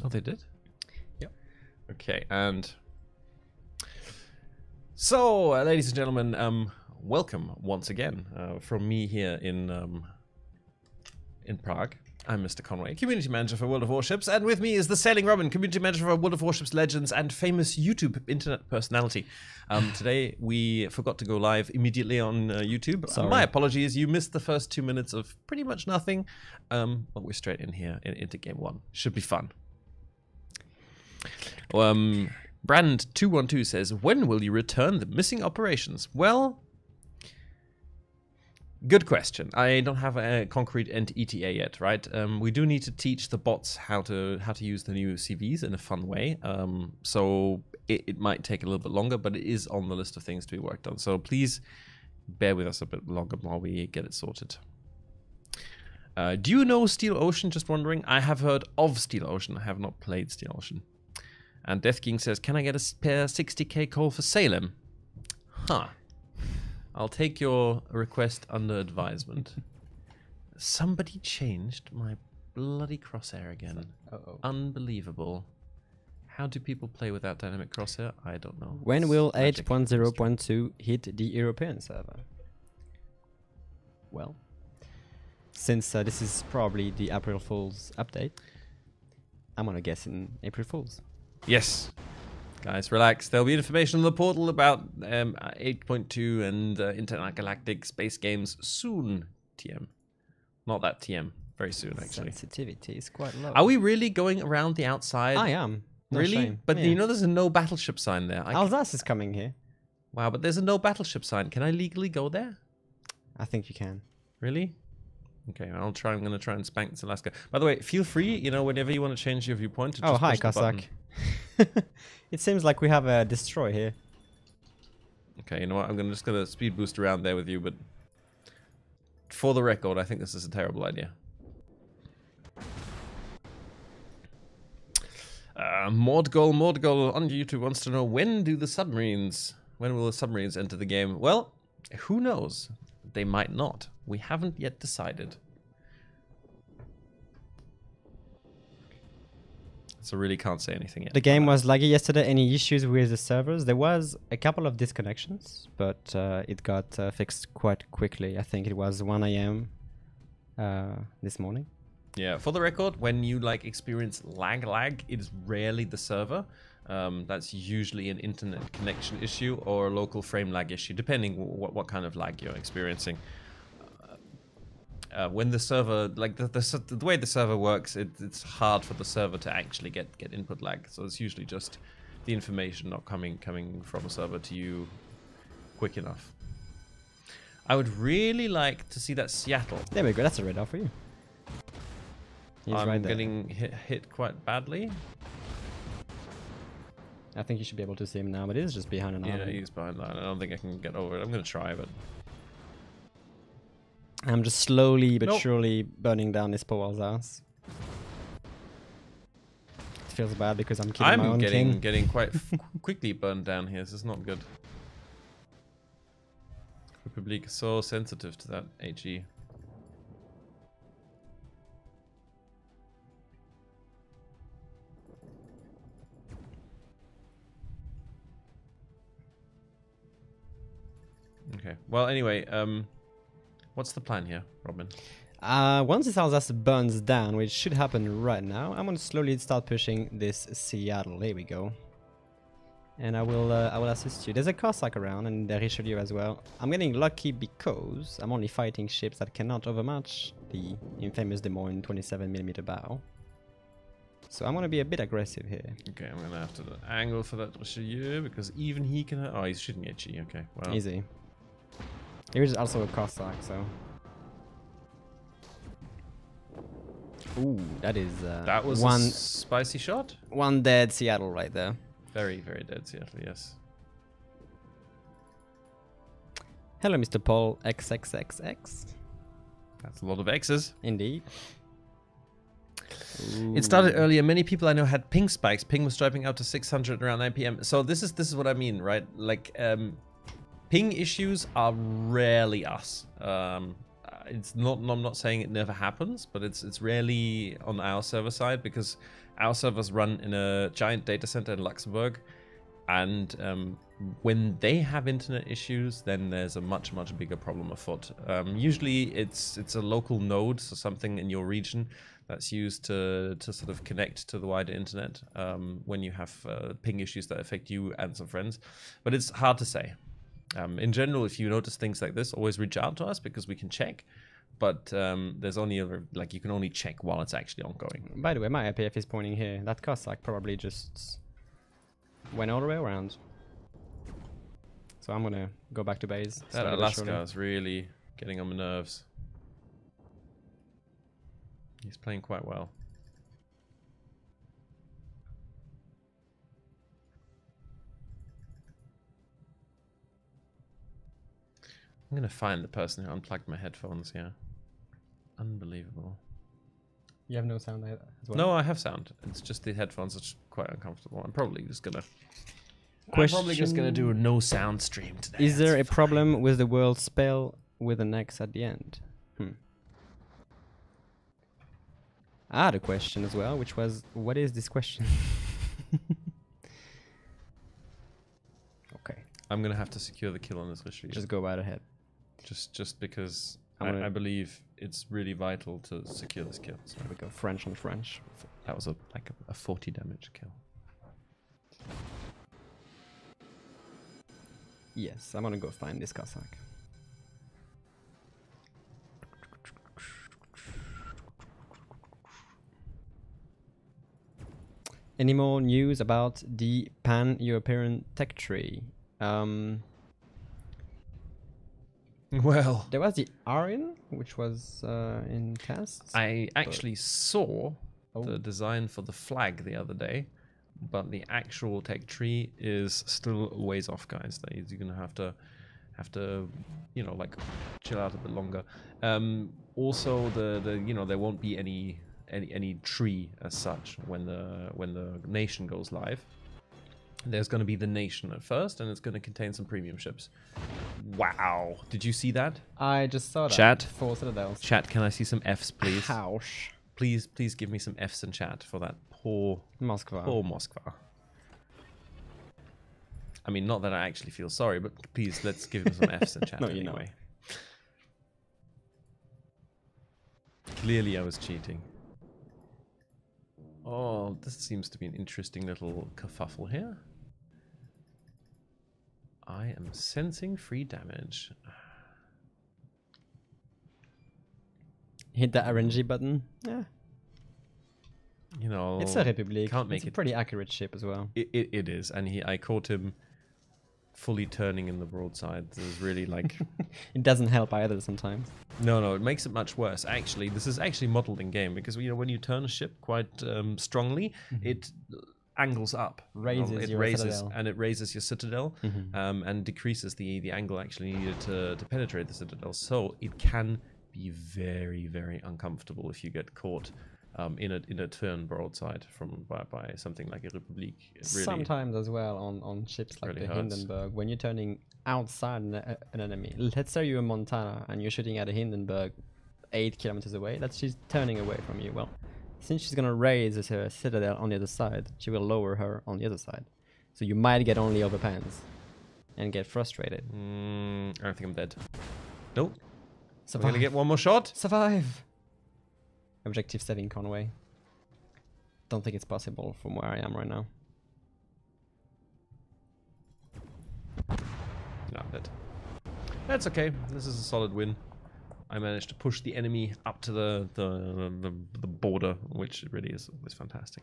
Oh, they did? Yep. Okay, and so, ladies and gentlemen, welcome once again from me here in Prague. I'm MrConway, community manager for World of Warships, and with me is TheSailingRobin, community manager for World of Warships Legends and famous YouTube internet personality. Today we forgot to go live immediately on YouTube. Sorry. My apologies, you missed the first 2 minutes of pretty much nothing, but we're straight in here into game one. Should be fun. Brand212 says, when will you return the missing operations? Well, good question. I don't have a concrete end ETA yet, right? We do need to teach the bots how to use the new CVs in a fun way. So it might take a little bit longer, but it is on the list of things to be worked on. So please bear with us a bit longer while we get it sorted. Do you know Steel Ocean? Just wondering. I have heard of Steel Ocean. I have not played Steel Ocean. And Death King says, can I get a spare 60k coal for Salem? Huh. I'll take your request under advisement. Somebody changed my bloody crosshair again. Uh-oh. Unbelievable. How do people play without dynamic crosshair? I don't know. When will Magic. 8.0.2 hit the European server? Well, since this is probably the April Fool's update, I'm gonna guess in April Fool's. Yes. Guys, relax. There'll be information on the portal about 8.2 and intergalactic space games soon, TM. Not that TM. Very soon, actually. Sensitivity is quite low. Are we really going around the outside? I am. No Really? shame. But Yeah. you know there's a no battleship sign there. Alsace is coming here. Wow, but there's a no battleship sign. Can I legally go there? I think you can. Really? Okay, I'm gonna try and spank Alaska. By the way, feel free, you know, whenever you want to change your viewpoint. To Oh, just hi, push the button. Cossack. It seems like we have a destroy here. Okay, you know what? I'm just gonna speed boost around there with you, but for the record, I think this is a terrible idea. Mordgol on YouTube wants to know when will the submarines enter the game? Well, who knows? They might not. We haven't yet decided. So really can't say anything yet. The game was laggy yesterday. Any issues with the servers? There was a couple of disconnections, but it got fixed quite quickly. I think it was 1 AM this morning. Yeah, for the record, when you experience lag, it is rarely the server. That's usually an internet connection issue or a local frame lag issue, depending what kind of lag you're experiencing. When the server, the way the server works, it's hard for the server to actually get input lag. So it's usually just the information not coming from a server to you quick enough. I would really like to see that Seattle. There we go. That's a radar for you. He's I'm right there. getting hit quite badly. I think you should be able to see him now, but he's just behind an Yeah, island. he's behind that. I don't think I can get over it. I'm going to try, but... I'm just slowly but Nope. surely burning down this poor ass. It feels bad because I'm killing my I'm own king. getting quite quickly burned down here. This is not good. Republic is so sensitive to that HE. Okay. Well, anyway, what's the plan here, Robin? Once this Alsace burns down, which should happen right now, I'm gonna slowly start pushing this Seattle. There we go. And I will assist you. There's a Cossack around and the Richelieu as well. I'm getting lucky because I'm only fighting ships that cannot overmatch the infamous Des Moines 27mm bow. So I'm gonna be a bit aggressive here. Okay, I'm gonna have to angle for that Richelieu because even he can. Oh, he's shooting HE. Okay, well. Easy. Here's also a Cossack, so. Ooh, that is That was one a spicy shot. one dead Seattle right there. Very, very dead Seattle. Yes. Hello, Mr. Paul XXXX. That's a lot of X's. Indeed. It started earlier. Many people I know had ping spikes. Ping was dropping out to 600 around 9 p.m. So this is what I mean, right? Ping issues are rarely us. I'm not saying it never happens, but it's rarely on our server side because our servers run in a giant data center in Luxembourg, and when they have internet issues, then there's a much bigger problem afoot. Usually it's a local node, so something in your region that's used to sort of connect to the wider internet when you have ping issues that affect you and some friends, but it's hard to say. In general, if you notice things like this, always reach out to us because we can check. But there's only you can only check while it's actually ongoing. By the way, my IPF is pointing here. That Cossack probably just went all the way around. So I'm gonna go back to base. That Alaska is really getting on my nerves. He's playing quite well. I'm gonna find the person who unplugged my headphones here. Unbelievable. You have no sound as well? No, I have sound. It's just the headphones are just quite uncomfortable. I'm probably just gonna do a no sound stream today. Is there a problem with the world spell with an X at the end? I had a question as well, which was, what is this question? Okay. I'm gonna have to secure the kill on this Richelieu. Just go right ahead. Just because I believe it's really vital to secure this kill. So there we go, French on French. That was like a 40 damage kill. Yes, I'm gonna go find this Cossack. Any more news about the Pan-European tech tree? Well, there was the Arian, which was in tests. I actually saw the design for the flag the other day, but the actual tech tree is still a ways off, guys. You're gonna have to, like chill out a bit longer. Also, there won't be any tree as such when the nation goes live. There's going to be the nation at first, and it's going to contain some premium ships. Wow! Did you see that? I just saw that. Chat. 4 citadels. Chat, can I see some Fs, please? Ouch. Please give me some Fs in chat for that poor Moskva. I mean, not that I actually feel sorry, but please let's give him some Fs in chat No, anyway. Clearly, I was cheating. Oh, this seems to be an interesting little kerfuffle here. I am sensing free damage. Hit the RNG button. Yeah. You know, it's a Republic. Can't make it's a pretty accurate ship as well. It is, and I caught him fully turning in the broadside. This is really like... It doesn't help either sometimes. No, it makes it much worse. Actually, this is actually modeled in game because when you turn a ship quite strongly, it angles up. Raises your citadel. And it raises your citadel and decreases the angle actually needed to penetrate the citadel. So it can be very, very uncomfortable if you get caught in a turn broadside by something like a Republic. Really, sometimes as well on ships like really the hurts. Hindenburg, when you're turning outside an enemy. Let's say you're in Montana and you're shooting at a Hindenburg 8 kilometers away. She's turning away from you. Well, since she's gonna raise her citadel on the other side, she will lower her on the other side. So you might get only overpans and get frustrated. I don't think I'm dead. Nope. Survive. I'm gonna get one more shot. Survive. Objective 7 Conway. Don't think it's possible from where I am right now. No, I'm dead. That's okay. This is a solid win. I managed to push the enemy up to the border, which really is fantastic.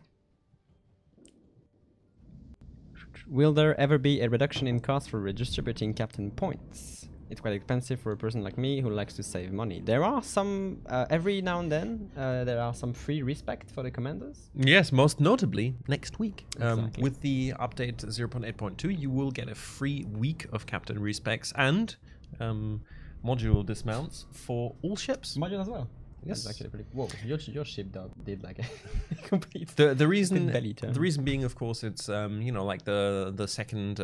Will there ever be a reduction in cost for redistributing captain points? It's quite expensive for a person like me who likes to save money. There are some, every now and then, there are some free respect for the commanders. Yes, most notably next week. Exactly. With the update 0.8.2, you will get a free week of captain respects and module dismounts for all ships. Module as well. Yes. That's actually pretty. Whoa, your ship did like a complete. The reason belly turn. The reason being, of course, it's like the second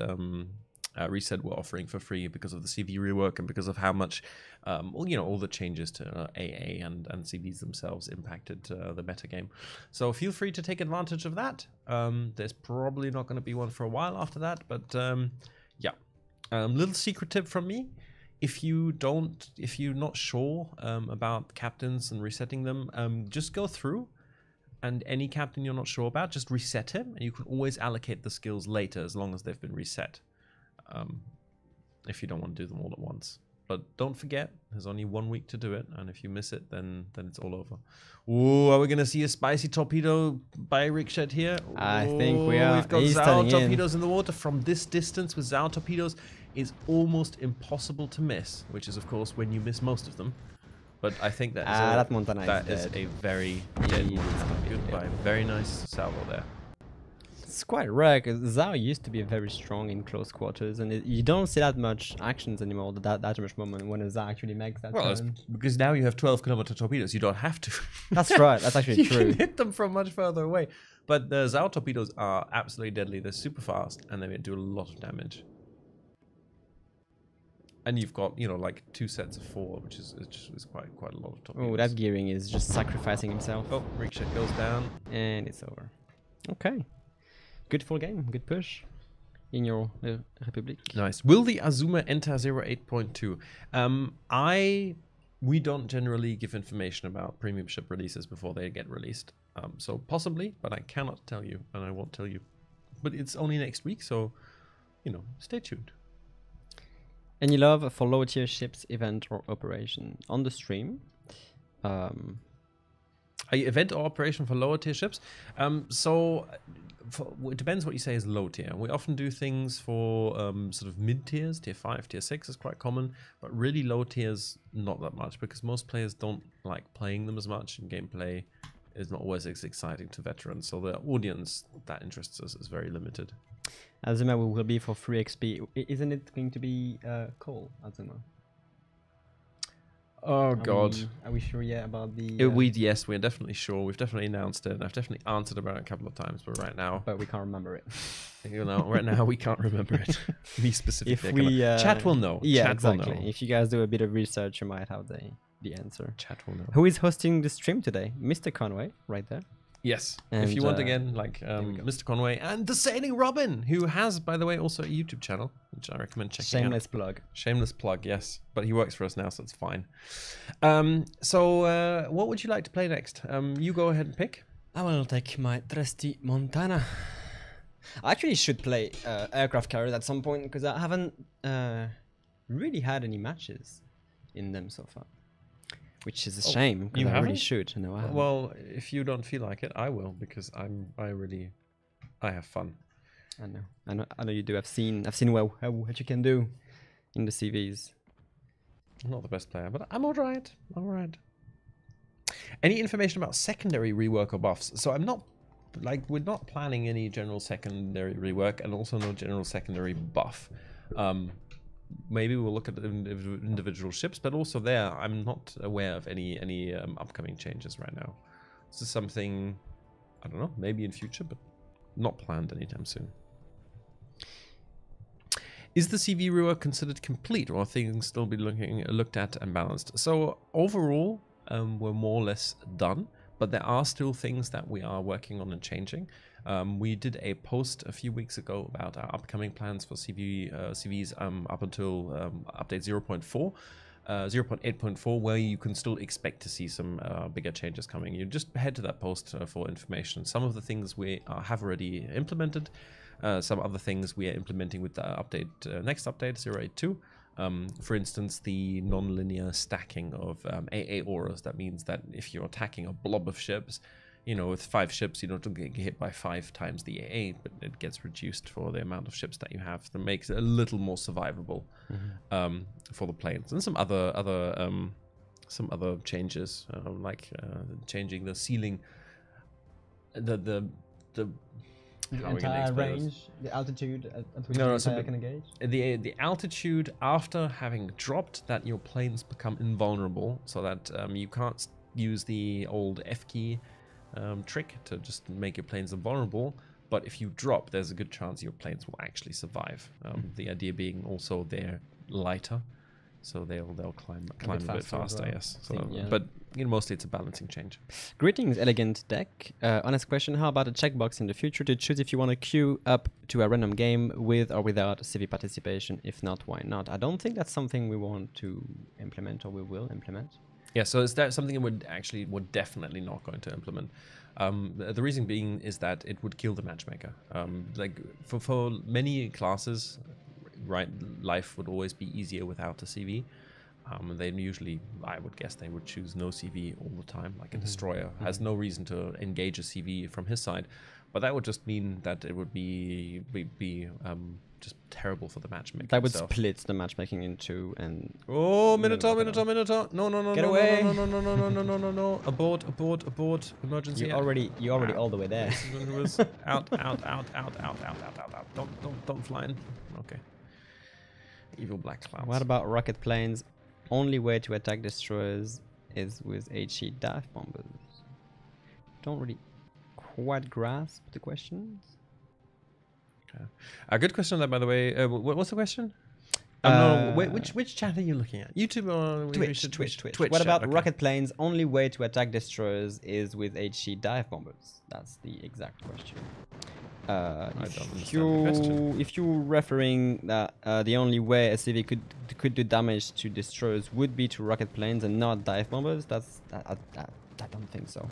Reset were offering for free because of the CV rework and because of how much, well, all the changes to AA and CVs themselves impacted the metagame. So feel free to take advantage of that. There's probably not going to be one for a while after that, but yeah. Little secret tip from me: if you're not sure about captains and resetting them, just go through. And any captain you're not sure about, just reset him, and you can always allocate the skills later as long as they've been reset. If you don't want to do them all at once. But don't forget, there's only 1 week to do it, and if you miss it, then it's all over. Ooh, are we going to see a spicy torpedo by Ricochet here? I think we are. We've got Zao torpedoes in the water. From this distance with Zao torpedoes is almost impossible to miss, which is, of course, when you miss most of them. But I think that is a very dead Montana. Goodbye. Very nice salvo there. It's quite rare because Zao used to be very strong in close quarters, and you don't see that much actions anymore. That much moment when a Zao actually makes that. Well, because now you have 12-kilometer torpedoes. You don't have to. That's right. That's actually true. You can hit them from much further away. But the Zao torpedoes are absolutely deadly. They're super fast, and they do a lot of damage. And you've got, like 2 sets of 4, which is quite a lot of torpedoes. Oh, that gearing is just sacrificing himself. Oh, Ricochet goes down. And it's over. Okay. Good full game. Good push in your Republic. Nice. Will the Azuma enter 08.2? We don't generally give information about premium ship releases before they get released. So possibly, but I cannot tell you, and I won't tell you. But it's only next week, so, stay tuned. Any love for low tier ships, event or operation on the stream? Event or operation for lower tier ships? So it depends what you say is low tier. We often do things for sort of mid tiers, tier 5, tier 6 is quite common, but really low tiers not that much because most players don't like playing them as much, and gameplay is not always as exciting to veterans. So the audience that interests us is very limited. Azuma will be for free XP. Isn't it going to be Cole Azuma? Oh God! Are we sure yet about the? Yes, we're definitely sure. We've definitely announced it, and I've definitely answered about it a couple of times. But right now, we can't remember it. Right now we can't remember it. Me specifically. If we chat will know. Yeah, chat exactly. will know. If you guys do a bit of research, you might have the answer. Chat will know. Who is hosting the stream today? MrConway, right there. Yes. And if you want again, like MrConway and TheSailingRobin, who has, by the way, also a YouTube channel, which I recommend checking Shameless plug. Shameless plug, yes. But he works for us now, so it's fine. So what would you like to play next? You go ahead and pick. I will take my trusty Montana. I actually should play aircraft carriers at some point because I haven't really had any matches in them so far. Which is a shame, because I really should. No, I haven't. Well, if you don't feel like it, I will, because I have fun. I know you do. I've seen what you can do in the CVs. I'm not the best player, but I'm alright. Any information about secondary rework or buffs? So we're not planning any general secondary rework, and also no general secondary buff. Maybe we'll look at the individual ships, but also there, I'm not aware of any upcoming changes right now. This is something, I don't know, maybe in future, but not planned anytime soon. Is the CV rework considered complete, or are things still be looked at and balanced? So overall, we're more or less done, but there are still things that we are working on and changing. We did a post a few weeks ago about our upcoming plans for CVs up until update 0.4, 0.8.4, where you can still expect to see some bigger changes coming. You just head to that post for information. Some of the things we have already implemented, some other things we are implementing with the update, next update 0.8.2. For instance, the non-linear stacking of AA auras. That means that if you're attacking a blob of ships, with 5 ships, you don't get hit by 5 times the AA, but it gets reduced for the amount of ships that you have. That makes it a little more survivable for the planes, and some other changes, like changing the ceiling, the entire range, the altitude at which the can engage. The altitude after having dropped, that your planes become invulnerable, so that you can't use the old F key trick to just make your planes invulnerable. But if you drop, there's a good chance your planes will actually survive. The idea being also they're lighter, so they'll climb a bit faster. Yes. So, but mostly it's a balancing change. Greetings, elegant deck. Honest question: how about a checkbox in the future to choose if you want to queue up to a random game with or without CV participation? If not, why not? I don't think that's something we want to implement or we will implement. Yeah, so is that something we're definitely not going to implement. The reason being is that it would kill the matchmaker. Like for many classes, right, life would always be easier without a CV. They usually, I would guess, they would choose no CV all the time. Like a destroyer has no reason to engage a CV from his side, but that would just mean that it would be just terrible for the matchmaking. That would split the matchmaking in two and... Oh, Minotaur. No. Get away. No. Abort. Emergency. You're already all the way there. Out. Don't fly in. Okay. Evil black clouds. What about rocket planes? Only way to attack destroyers is with HE dive bombers. Don't really quite grasp the questions. Okay. A good question on that, by the way. What's the question? No, wait, which chat are you looking at? YouTube or Twitch. What about rocket planes? Only way to attack destroyers is with HE dive bombers. That's the exact question. If you're referring that the only way a CV could do damage to destroyers would be to rocket planes and not dive bombers, I don't think so.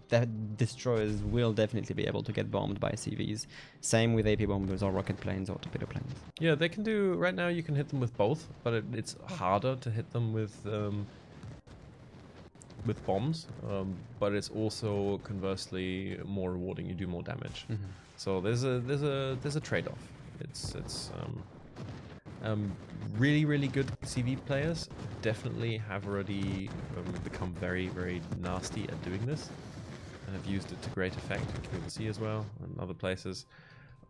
The destroyers will definitely be able to get bombed by CVs. Same with AP bombers or rocket planes or torpedo planes. Yeah, they can do. Right now, you can hit them with both, but it's harder to hit them with bombs. But it's also conversely more rewarding. You do more damage. So there's a trade-off. It's really good CV players definitely have already become very, very nasty at doing this and have used it to great effect in King of the Sea as well and other places.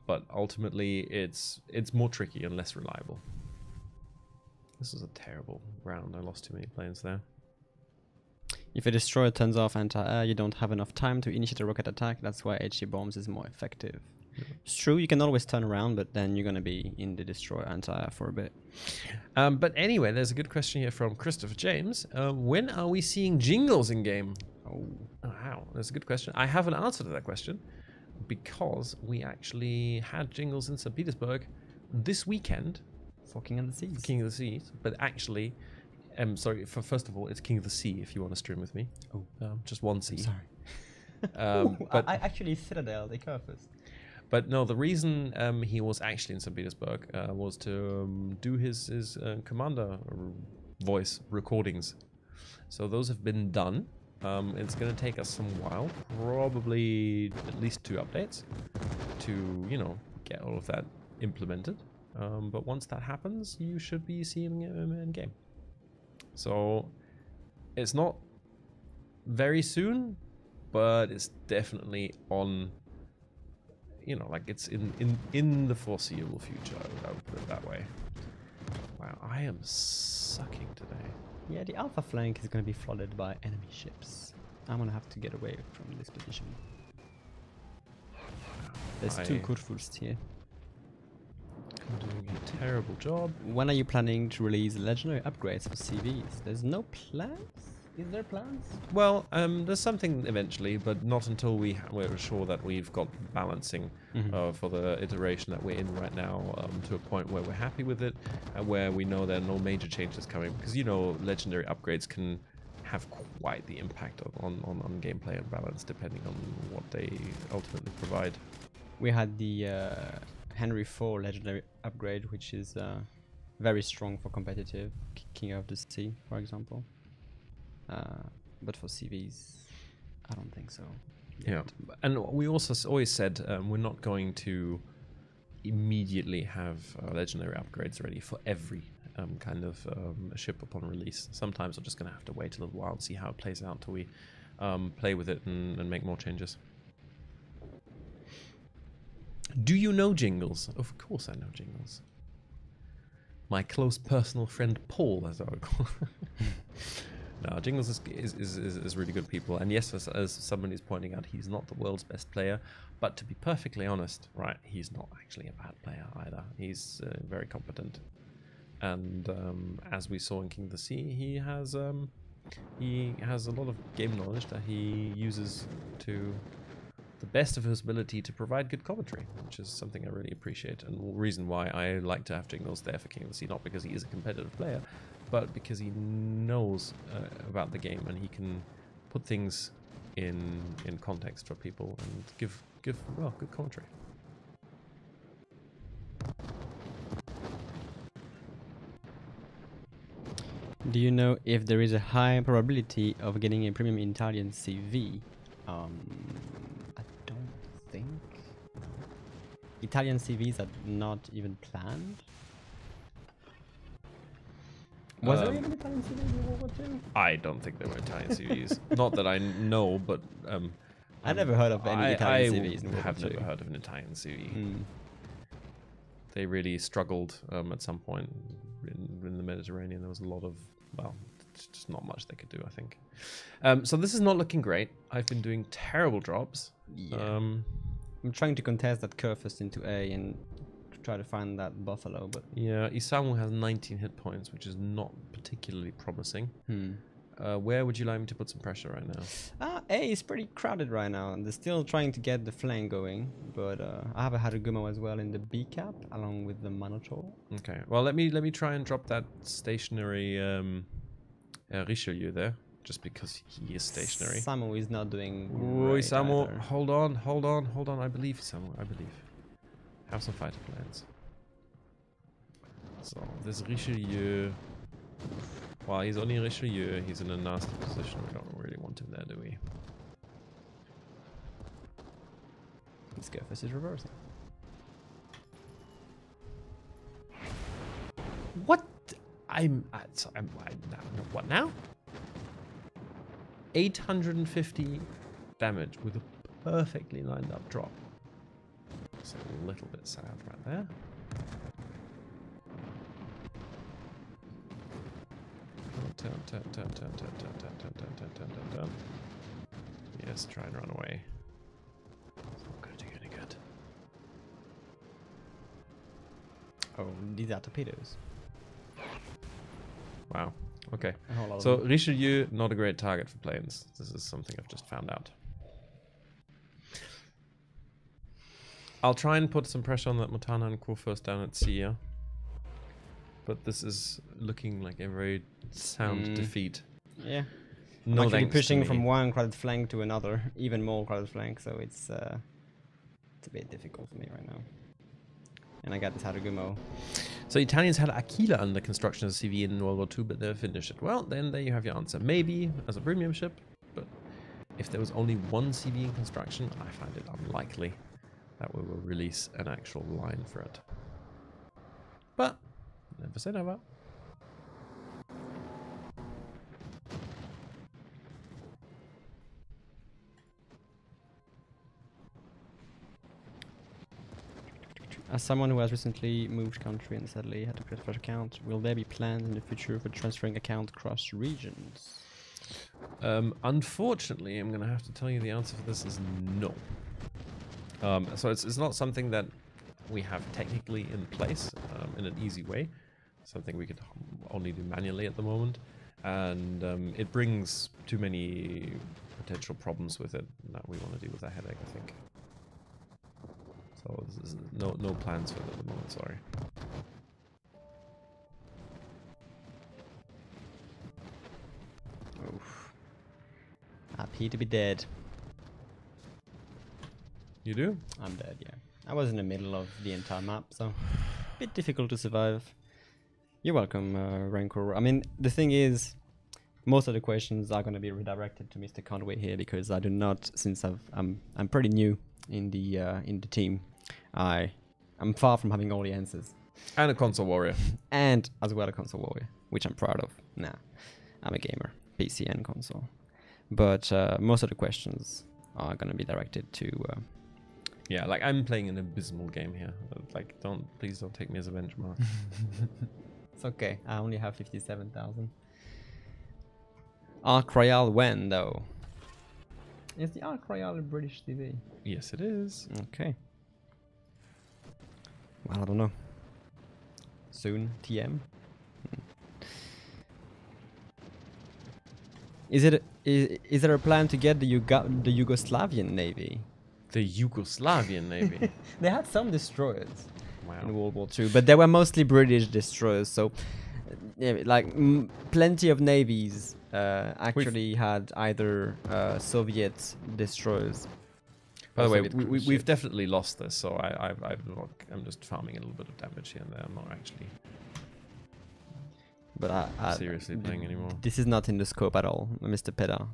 But ultimately, it's more tricky and less reliable. This is a terrible round. I lost too many planes there. If a destroyer turns off anti-air, you don't have enough time to initiate a rocket attack. That's why HE bombs is more effective. Yeah. It's true, you can always turn around, but then you're going to be in the destroyer anti-air for a bit. But anyway, there's a good question here from Christopher James. When are we seeing jingles in game? Oh, wow, that's a good question. I have an answer to that question because we actually had jingles in St. Petersburg this weekend for King of the Seas. For King of the Seas, but actually... sorry, first of all, it's King of the Sea if you want to stream with me. Oh. Just one sea. Sorry. But I actually Citadel, they cover first. But no, the reason he was actually in St. Petersburg was to do his commander voice recordings. So those have been done. It's going to take us some while, probably at least 2 updates to, get all of that implemented. But once that happens, you should be seeing him in game. So it's not very soon, but it's definitely on, like it's in the foreseeable future. I would put it that way. Wow, I am sucking today. Yeah, the alpha flank is going to be flooded by enemy ships. I'm going to have to get away from this position. There's 2 Kurfürst here. I'm doing a terrible job. When are you planning to release legendary upgrades for CVs? There's no plans? Is there plans? Well, there's something eventually, but not until we're sure that we've got balancing for the iteration that we're in right now to a point where we're happy with it and where we know there are no major changes coming. Because, legendary upgrades can have quite the impact on gameplay and balance depending on what they ultimately provide. We had the... Henry IV legendary upgrade, which is very strong for competitive King of the Sea, for example. But for CVs, I don't think so. Yeah, and we also always said we're not going to immediately have legendary upgrades ready for every kind of ship upon release. Sometimes we're just going to have to wait a little while and see how it plays out till we play with it and make more changes. Do you know Jingles? Of course I know Jingles. My close personal friend Paul, as I would call him. No, Jingles is really good people, and yes, as someone is pointing out, he's not the world's best player. But to be perfectly honest, right, he's not actually a bad player either. He's very competent, and as we saw in King of the Sea, he has a lot of game knowledge that he uses to the best of his ability to provide good commentary, which is something I really appreciate, and the reason why I like to have Jingles there for King of the Sea, not because he is a competitive player, but because he knows about the game and he can put things in context for people and give well, good commentary. Do you know if there is a high probability of getting a premium Italian CV? I don't think. Italian CVs are not even planned. Was there even Italian CVs in World War II? I don't think there were Italian CVs. Not that I know, but I never heard of any Italian CVs in World War II. I have never heard of an Italian CV. Mm. They really struggled at some point in the Mediterranean. There was a lot of, well, just not much they could do, I think. So this is not looking great. I've been doing terrible drops. Yeah. I'm trying to contest that curve first into A and try to find that buffalo, but yeah, Isamu has 19 hit points, which is not particularly promising. Where would you like me to put some pressure right now? A is pretty crowded right now, and they're still trying to get the flank going, but I have a Harugumo as well in the B cap, along with the Manotaur. Okay, well, let me try and drop that stationary Richelieu there, just because he is stationary. Isamu is not doing Ooh, great Isamu, either. hold on, I believe Isamu, I believe. Have some fighter plans. So, this Richelieu... Well, he's only Richelieu, he's in a nasty position. We don't really want him there, do we? Let's go for his reversal. What? What now? 850 damage with a perfectly lined up drop. It's a little bit sad right there. Turn. Yes, try and run away. It's not going to do any good. Oh, these are torpedoes. Wow. Okay. A whole lot of So them. Richelieu, not a great target for planes. This is something I've just found out. I'll try and put some pressure on that Montana and Kurfürst down at sea, yeah? But this is looking like a very sound defeat. Yeah. No I'm actually thanks to pushing me. from one crowded flank to another, even more crowded flank, so it's a bit difficult for me right now. And I got this Harugumo. So Italians had Aquila under construction as a CV in World War II, but never finished it. Well, then there you have your answer. Maybe as a premium ship, but if there was only one CV in construction, I find it unlikely that we will release an actual line for it. But never say never. As someone who has recently moved country and sadly had to create a fresh account, will there be plans in the future for transferring account across regions? Unfortunately, I'm going to have to tell you the answer for this is no. So it's not something that we have technically in place in an easy way. Something we could only do manually at the moment. And it brings too many potential problems with it that we want to deal with that headache, I think. So this is no plans for it at the moment, sorry. Oof. Happy to be dead. You do? I'm dead, yeah. I was in the middle of the entire map, so a bit difficult to survive. You're welcome, Rancor. I mean, the thing is, most of the questions are going to be redirected to MrConway here because I do not, since I'm pretty new in the team. I'm far from having all the answers. And a console warrior. And as well a console warrior, which I'm proud of. Nah, I'm a gamer, PC and console. But most of the questions are going to be directed to... Yeah, like I'm playing an abysmal game here. Like, please don't take me as a benchmark. It's okay, I only have 57,000. Arc Royale when, though? Is the Arc Royale a British TV? Yes, it is. Okay. Well, I don't know. Soon, TM. Is there a plan to get the Yugoslavian Navy? The Yugoslavian Navy. They had some destroyers Wow. in World War II, but they were mostly British destroyers. So, yeah, like plenty of navies actually had either Soviet destroyers. By the way, Soviet cruise we've ships. definitely lost this, so I'm just farming a little bit of damage here and there. I'm not actually But seriously playing anymore. This is not in the scope at all, Mr. Peda.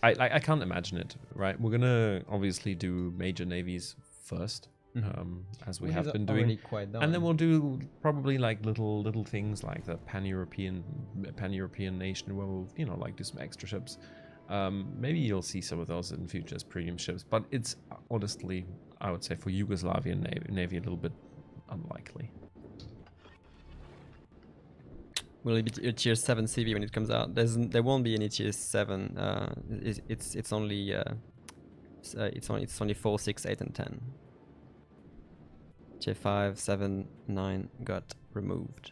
I can't imagine it, right? We're gonna obviously do major navies first, as we have been doing, Quite done. and then we'll do probably like little things like the pan-European nation where we'll like do some extra ships. Maybe you'll see some of those in future as premium ships, but it's honestly, I would say, for Yugoslavian navy a little bit unlikely. Will it be a tier 7 CV when it comes out? There won't be any tier 7. It's only 4, 6, 8, and 10. Tier 5, 7, 9 got removed.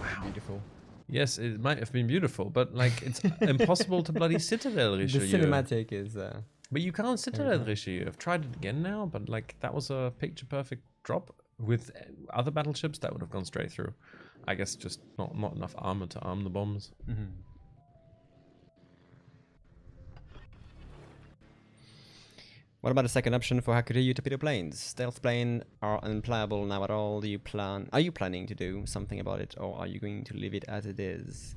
Wow. Beautiful. Yes, it might have been beautiful, but like it's impossible to bloody Citadel The Richelieu. cinematic is. But you can't Citadel Richelieu. I've tried it again now, but like that was a picture perfect drop. With other battleships, that would have gone straight through. I guess just not enough armor to arm the bombs. What about a second option for Hakuryu torpedo planes? Stealth plane are unplayable now at all. Are you planning to do something about it, or are you going to leave it as it is?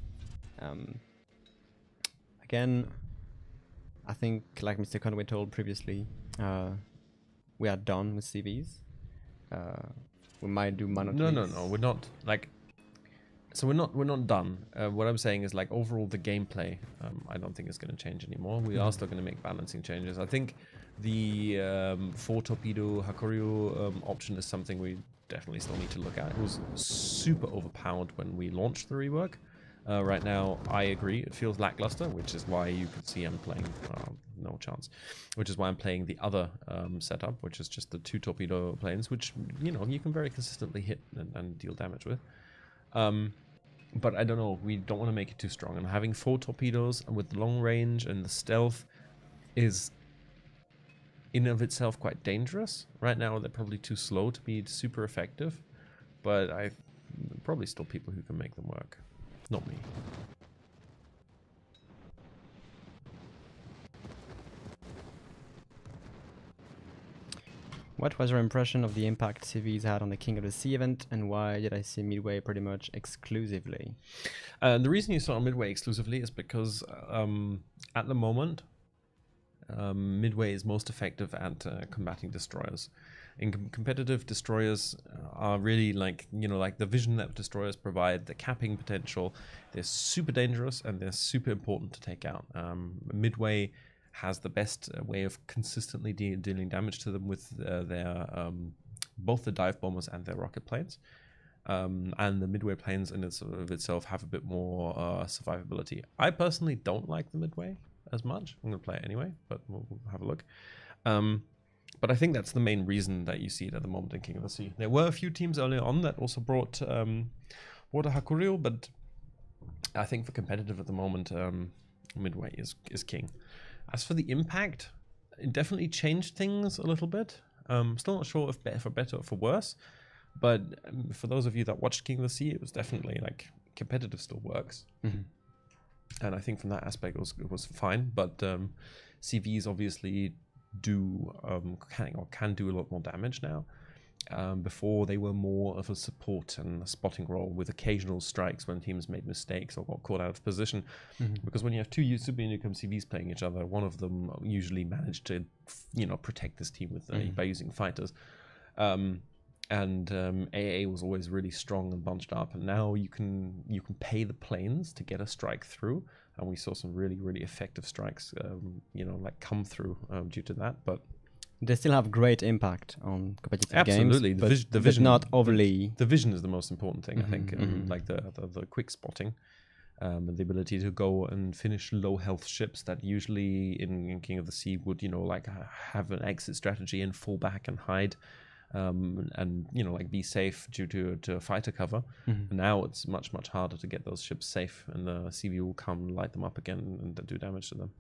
Again, I think, like Mr. Conway told previously, we are done with CVs. We might do monoclines. No, we're not. Like, so we're not done. What I'm saying is, like, overall the gameplay, I don't think is going to change anymore. We are still going to make balancing changes. I think the 4 torpedo Hakuryu option is something we definitely still need to look at. It was super overpowered when we launched the rework. Right now, I agree, it feels lackluster, which is why you could see I'm playing no chance. Which is why I'm playing the other setup, which is just the 2 torpedo planes, which you can very consistently hit and deal damage with. But I don't know, we don't want to make it too strong. And having 4 torpedoes with long range and the stealth is in of itself quite dangerous. Right now they're probably too slow to be super effective, but I probably still people who can make them work. Not me. What was your impression of the impact CVs had on the King of the Sea event, and why did I see Midway pretty much exclusively? The reason you saw Midway exclusively is because at the moment, Midway is most effective at combating destroyers. And competitive destroyers are really like the vision that destroyers provide, the capping potential. They're super dangerous and they're super important to take out. Midway has the best way of consistently dealing damage to them with their both the dive bombers and their rocket planes. And the Midway planes in itself have a bit more survivability. I personally don't like the Midway as much. I'm going to play it anyway, but we'll have a look. But I think that's the main reason that you see it at the moment in King of the Sea. There were a few teams earlier on that also brought a Hakuryu, but I think for competitive at the moment, Midway is king. As for the impact, it definitely changed things a little bit. Still not sure if for better or for worse, but for those of you that watched King of the Sea, it was definitely like competitive still works. And I think from that aspect it was fine, but CVs obviously can do a lot more damage now. Before they were more of a support and a spotting role with occasional strikes when teams made mistakes or got caught out of position. Because when you have 2 Super Unicum CVs playing each other, one of them usually managed to protect this team with by using fighters. and AA was always really strong and bunched up, and now you can pay the planes to get a strike through, and we saw some really effective strikes, like come through due to that. But they still have great impact on competitive absolutely, games. The vision, not overly. The vision is the most important thing, I think. Like the quick spotting. And the ability to go and finish low health ships that usually in King of the Sea would, like have an exit strategy and fall back and hide, and like be safe due to a fighter cover. And now it's much harder to get those ships safe, and the CV will come light them up again and do damage to them.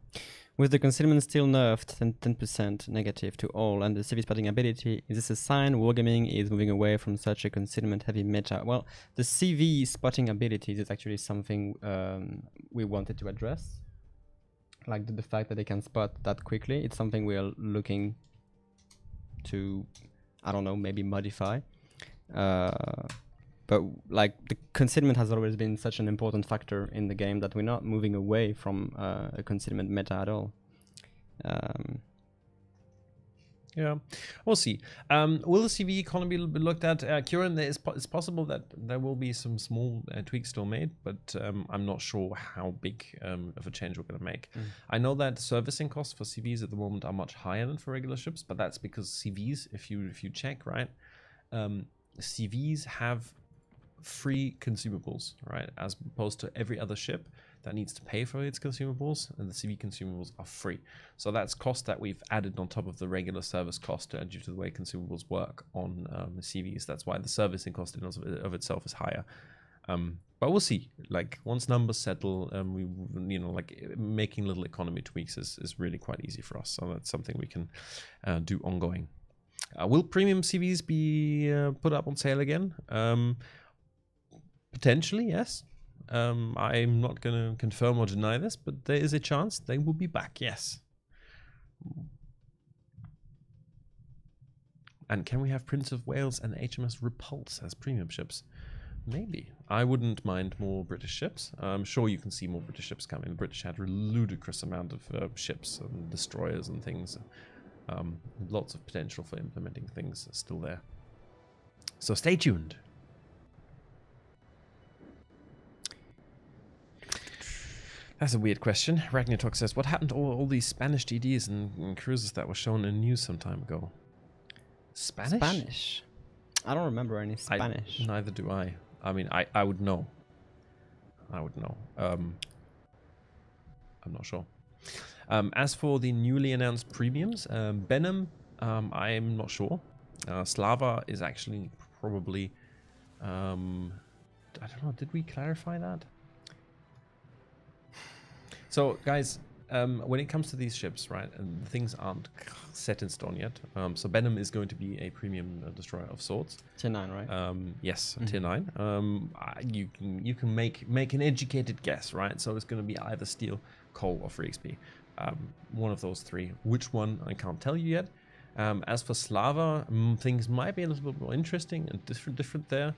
With the concealment still nerfed and 10% negative to all, and the CV spotting ability, is this a sign wargaming is moving away from such a concealment heavy meta? Well, the CV spotting abilities is actually something we wanted to address. Like the fact that they can spot that quickly, it's something we are looking to, I don't know, maybe modify. But like the concealment has always been such an important factor in the game that we're not moving away from a concealment meta at all. Yeah, we'll see. Will the CV economy be looked at? Kieran, it's possible that there will be some small tweaks still made, but I'm not sure how big of a change we're going to make. I know that servicing costs for CVs at the moment are much higher than for regular ships, but that's because CVs, if you check, right, CVs have free consumables, right, as opposed to every other ship that needs to pay for its consumables, and the CV consumables are free. So that's cost that we've added on top of the regular service cost due to the way consumables work on CVs. That's why the servicing cost in of itself is higher. But we'll see. Like once numbers settle, like making little economy tweaks is really quite easy for us. So that's something we can do ongoing. Will premium CVs be put up on sale again? Potentially, yes. I'm not going to confirm or deny this, but there is a chance they will be back, yes. And can we have Prince of Wales and HMS Repulse as premium ships? Maybe. I wouldn't mind more British ships. I'm sure you can see more British ships coming. The British had a ludicrous amount of ships and destroyers and things. Lots of potential for implementing things still there. So stay tuned. That's a weird question. Ragnatok says, what happened to all these Spanish DDs and cruises that were shown in news some time ago? Spanish? I don't remember any Spanish. Neither do I. I mean, I would know. I'm not sure. As for the newly announced premiums, Benham, I'm not sure. Slava is actually probably... I don't know, did we clarify that? So, guys, when it comes to these ships, right, and things aren't set in stone yet. So Benham is going to be a premium destroyer of sorts. Tier 9, right? Yes, Tier 9. You can make an educated guess, right? So it's going to be either steel, coal, or free XP. One of those three. Which one, I can't tell you yet. As for Slava, things might be a little bit more interesting and different there.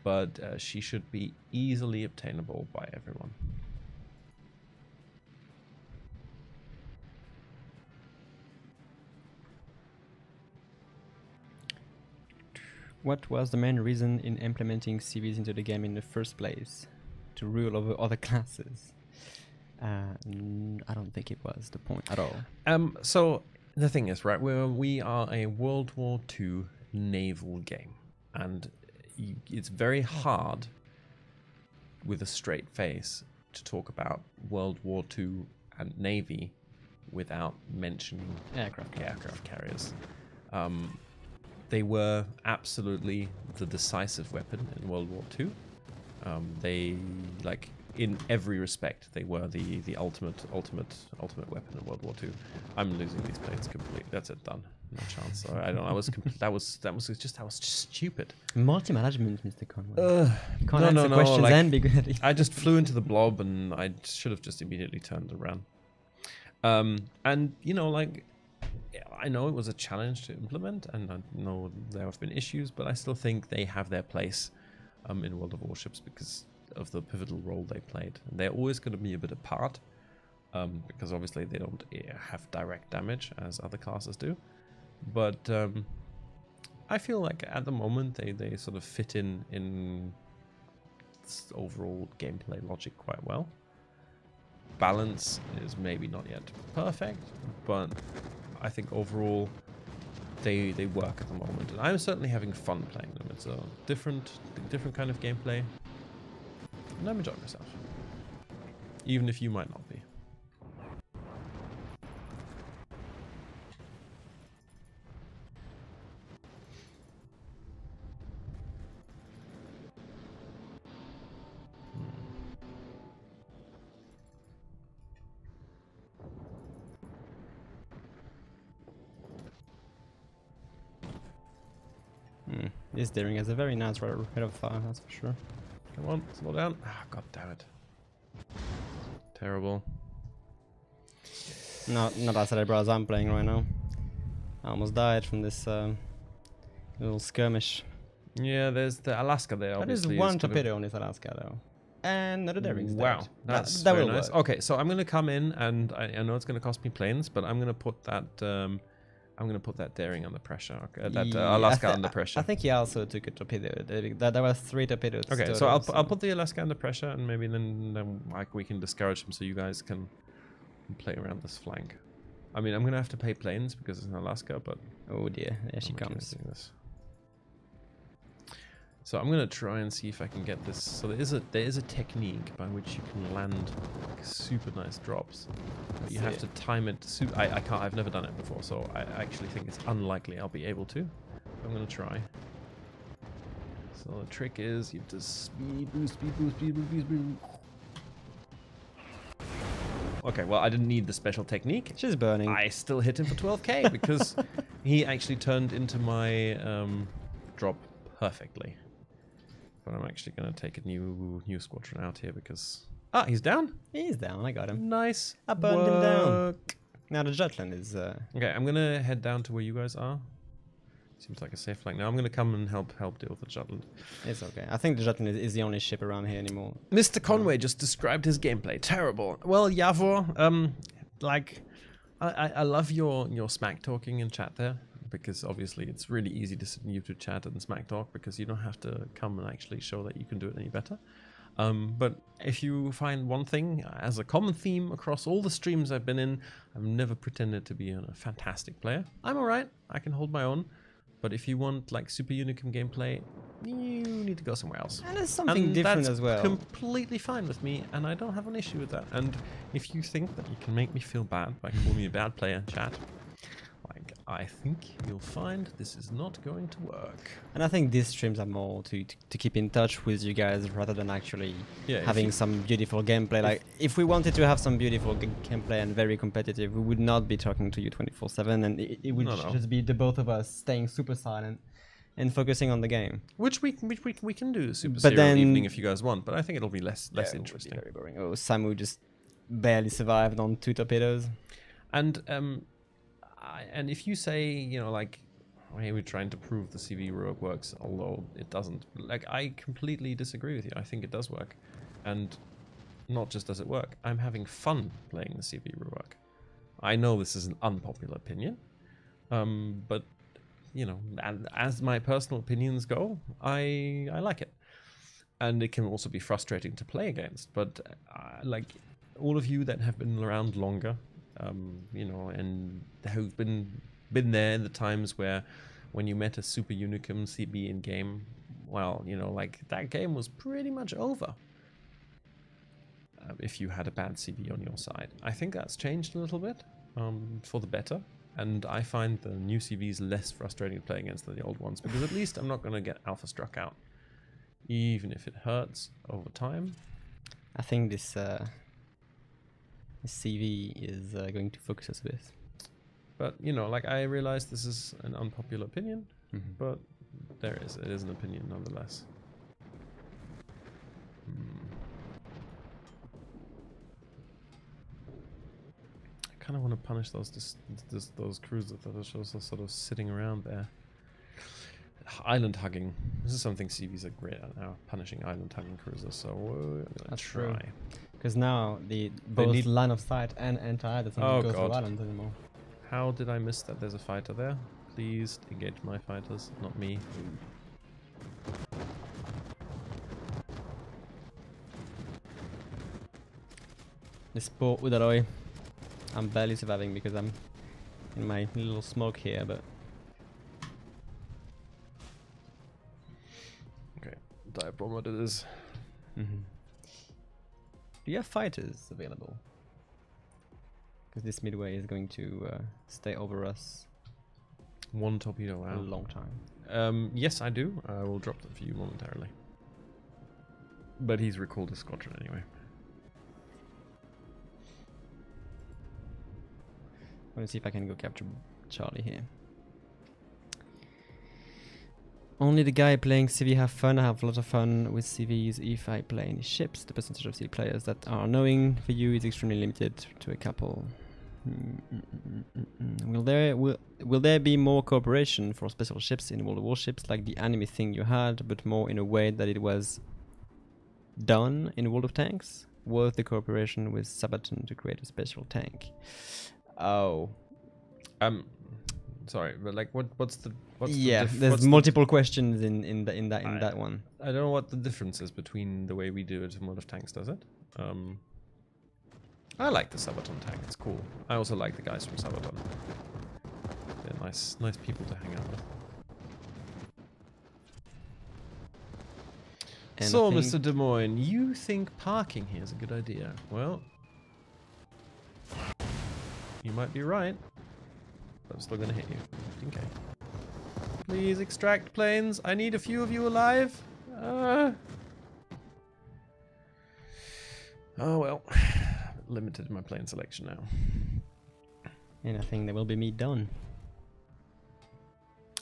But she should be easily obtainable by everyone. What was the main reason in implementing CVs into the game in the first place? To rule over other classes? I don't think it was the point at all. So the thing is, right, we are a World War II naval game, and it's very hard with a straight face to talk about World War II and Navy without mentioning aircraft carriers. They were absolutely the decisive weapon in World War II. They, like, in every respect, they were the ultimate weapon in World War II. I'm losing these planes completely. That's it, done. No chance. I don't know. That was just stupid. Multi-management, Mr. Conway. You can't answer no, questions like, and be good at it. I just flew into the blob, and I should have just immediately turned around. And like, I know it was a challenge to implement, and I know there have been issues, but I still think they have their place in World of Warships because of the pivotal role they played. And they're always going to be a bit apart because obviously they don't have direct damage as other classes do. But I feel like at the moment they sort of fit in overall gameplay logic quite well. Balance is maybe not yet perfect, but I think overall they work at the moment, and I'm certainly having fun playing them. It's a different kind of gameplay, and I'm enjoying myself, even if you might not be. This daring has a very nice rate of fire, that's for sure. Come on, slow down. Ah, god damn it. Terrible. Not as cerebral as I'm playing right now. I almost died from this little skirmish. Yeah, there's the Alaska there, obviously. There's one torpedo on this Alaska though. And another daring. Wow, that's that very will nice. work. Okay, so I'm gonna come in, and I know it's gonna cost me planes, but I'm gonna put that daring under pressure. Okay, that Alaska under pressure. I think he also took a torpedo. There was 3 torpedoes. Okay, so I'll put the Alaska under pressure, and maybe then like we can discourage him, so you guys can play around this flank. I mean, I'm gonna have to pay planes because it's in Alaska, but oh dear, there she comes. This. So I'm gonna try and see if I can get this. So there is a technique by which you can land like super nice drops. But you have to time it. I can't. I've never done it before, so I actually think it's unlikely I'll be able to. I'm gonna try. So the trick is you have to speed boost. Okay, well, I didn't need the special technique. She's burning. I still hit him for 12k because he actually turned into my drop perfectly. But I'm actually going to take a new squadron out here because... Ah, he's down? He's down, I got him. Nice. I burned him down. Now the Jutland is... Okay, I'm going to head down to where you guys are. Seems like a safe flank. Now I'm going to come and help deal with the Jutland. It's okay. I think the Jutland is the only ship around here anymore. MrConway just described his gameplay. Terrible. Well, Yavor, like, I love your smack talking in chat there, because obviously it's really easy to sit in YouTube chat and smack talk because you don't have to come and actually show that you can do it any better. But if you find one thing as a common theme across all the streams I've been in, I've never pretended to be a fantastic player. I'm alright. I can hold my own. But if you want like super Unicum gameplay, you need to go somewhere else. And there's something different as well. That's completely fine with me, and I don't have an issue with that. And if you think that you can make me feel bad by calling me a bad player in chat, like, I think you'll find this is not going to work. And I think these streams are more to keep in touch with you guys rather than actually having some beautiful gameplay. Like, if we wanted to have some beautiful gameplay and very competitive, we would not be talking to you 24/7, and it would just be the both of us staying super silent and focusing on the game. Which we can do super serial evening if you guys want, but I think it'll be less interesting. Very boring. Oh, Samu just barely survived on 2 torpedoes. And if you say, you know, like, hey, we're trying to prove the CV rework works, although it doesn't, like, I completely disagree with you. I think it does work. And not just does it work, I'm having fun playing the CV rework. I know this is an unpopular opinion, but, you know, as my personal opinions go, I like it. And it can also be frustrating to play against, but like, all of you that have been around longer, you know, and who've been there in the times where when you met a super Unicum CB in game, well, you know, like, that game was pretty much over if you had a bad CB on your side. I think that's changed a little bit for the better, and I find the new CVs less frustrating to play against than the old ones, because at least I'm not going to get alpha struck out, even if it hurts over time. I think this CV is going to focus us a bit. But, you know, like, I realize this is an unpopular opinion, but it is an opinion nonetheless. I kind of want to punish those cruisers that are just sort of sitting around there. Island hugging. This is something CVs are great at now, punishing island hugging cruisers, so I'm gonna try. Because now both line of sight and anti-air doesn't go through islands anymore. How did I miss that there's a fighter there? Please engage my fighters, not me. This poor Udaloi. I'm barely surviving because I'm in my little smoke here, but... Okay, Diabroma it is. Mm-hmm. Do you have fighters available? Because this midway is going to stay over us One torpedo for out. a long time. Yes, I do. I will drop them for you momentarily. But he's recalled his squadron anyway. I want to see if I can go capture Charlie here. Only the guy playing CV have fun. I have a lot of fun with CVs if I play any ships. The percentage of CV players that are knowing for you is extremely limited to a couple. Will there be more cooperation for special ships in World of Warships like the anime thing you had, but more in a way that it was done in World of Tanks? Worth the cooperation with Sabaton to create a special tank? Oh. Sorry, but like what's the there's multiple questions in that one. I don't know what the difference is between the way we do it in World of Tanks, does it? I like the Sabaton tank, it's cool. I also like the guys from Sabaton. They're nice people to hang out with. And so, Mr. Des Moines, you think parking here is a good idea? Well, you might be right, but I'm still going to hit you. 15k. Please extract planes. I need a few of you alive. Oh well, limited in my plane selection now. And I think there will be me done.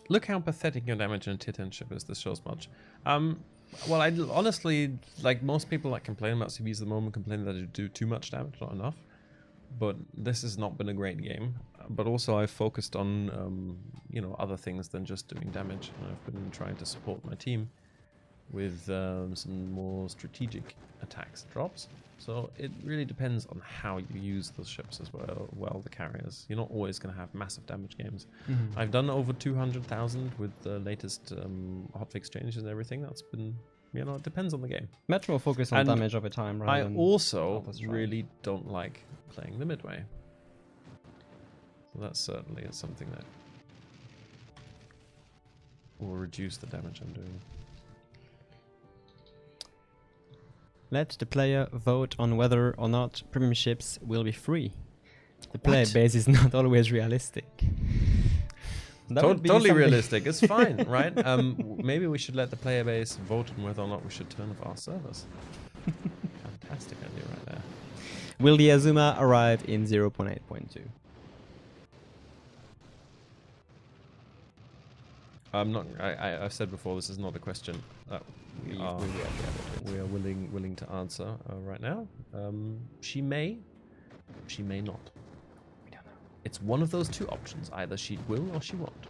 Look how pathetic your damage in a Titan ship is. This shows much. Well, I honestly, like most people that complain about CVs at the moment, complain that they do too much damage, not enough. But this has not been a great game. But also I've focused on, you know, other things than just doing damage. I've been trying to support my team with some more strategic attacks drops. So it really depends on how you use those ships as well, the carriers. You're not always going to have massive damage games. Mm-hmm. I've done over 200,000 with the latest hotfix changes and everything. That's been, you know, it depends on the game. Much more focus on damage over time rather than... I also really don't like playing the midway. So that certainly is something that will reduce the damage I'm doing. Let the player vote on whether or not premium ships will be free. The player base is not always realistic. Totally realistic. It's fine, right? Maybe we should let the player base vote on whether or not we should turn off our servers. Fantastic idea right there. Will the Azuma arrive in 0.8.2? I'm not. I've said before, this is not a question that we are willing to answer right now. She may not. We don't know. It's one of those two options. Either she will or she won't.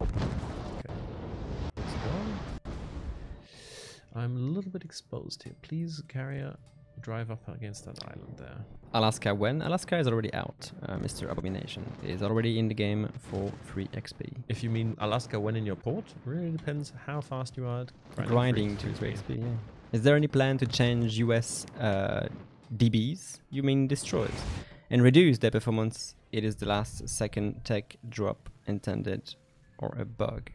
Okay. Let's go. I'm a little bit exposed here. Please, carrier, drive up against that island there. Alaska when? Alaska is already out. Mr. Abomination is already in the game for free XP. If you mean Alaska when in your port, really depends how fast you are at grinding to free XP, yeah. Is there any plan to change US DBs? You mean destroys? And reduce their performance? It is the last second tech drop intended or a bug.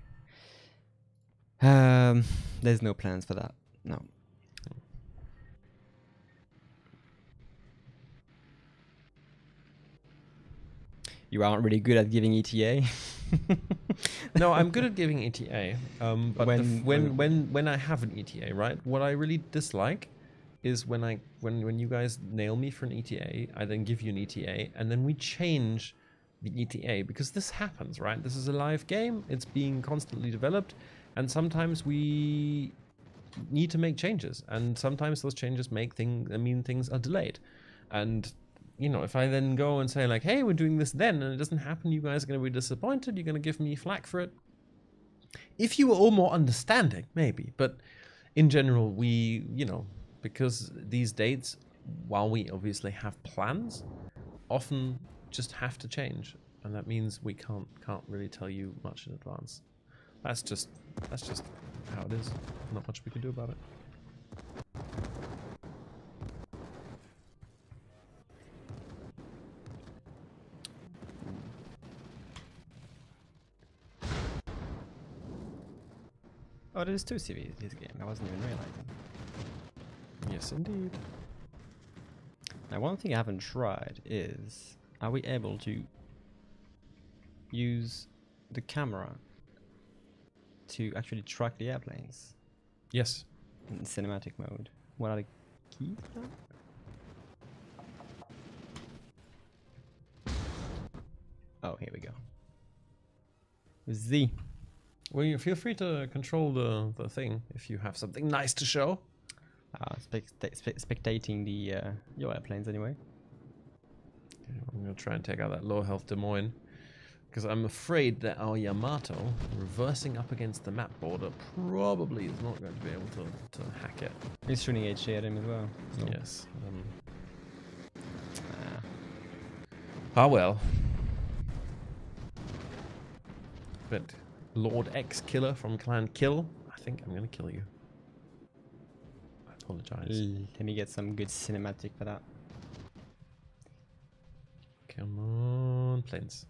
There's no plans for that. No. You aren't really good at giving ETA. No, I'm good at giving ETA. But when I have an ETA, right? What I really dislike is when you guys nail me for an ETA, I then give you an ETA, and then we change the ETA, because this happens, right? This is a live game. It's being constantly developed, and sometimes we need to make changes, and sometimes those changes mean things are delayed. And you know, if I then go and say like, hey, we're doing this then, and it doesn't happen, you guys are going to be disappointed. You're going to give me flack for it. If you were all more understanding, maybe. But in general, we, you know, because these dates, while we obviously have plans, often just have to change. and that means we can't really tell you much in advance. That's just how it is. Not much we can do about it. Oh, there's 2 CVs this game. I wasn't even realizing. Yes, indeed. Now, one thing I haven't tried is, are we able to use the camera to actually track the airplanes Yes. in cinematic mode? What are the keys for that? Oh, here we go. Z. Well, you feel free to control the thing if you have something nice to show. Spectating the your airplanes anyway. Okay, I'm gonna try and take out that low health Des Moines, because I'm afraid that our Yamato, reversing up against the map border, probably is not going to be able to hack it. He's shooting HE at him as well. So. Yes. Ah well. But Lord X Killer from Clan Kill, I think I'm gonna kill you. I apologize. Let me get some good cinematic for that. Come on, planes.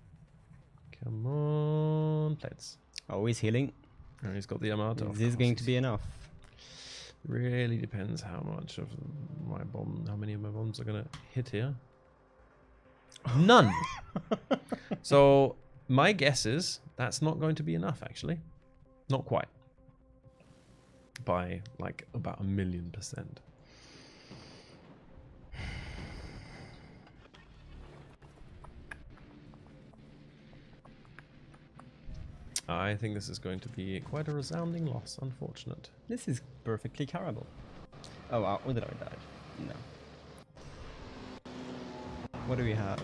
Come on, planes. Oh, he's healing. And he's got the Yamato. Is this going to be enough? Really depends how much of my bomb, how many of my bombs are gonna hit here. None. So my guess is that's not going to be enough, actually. Not quite. By like about 1,000,000%. I think this is going to be quite a resounding loss, unfortunate. This is perfectly carryable. Oh, wow. What did I die? No. What do we have?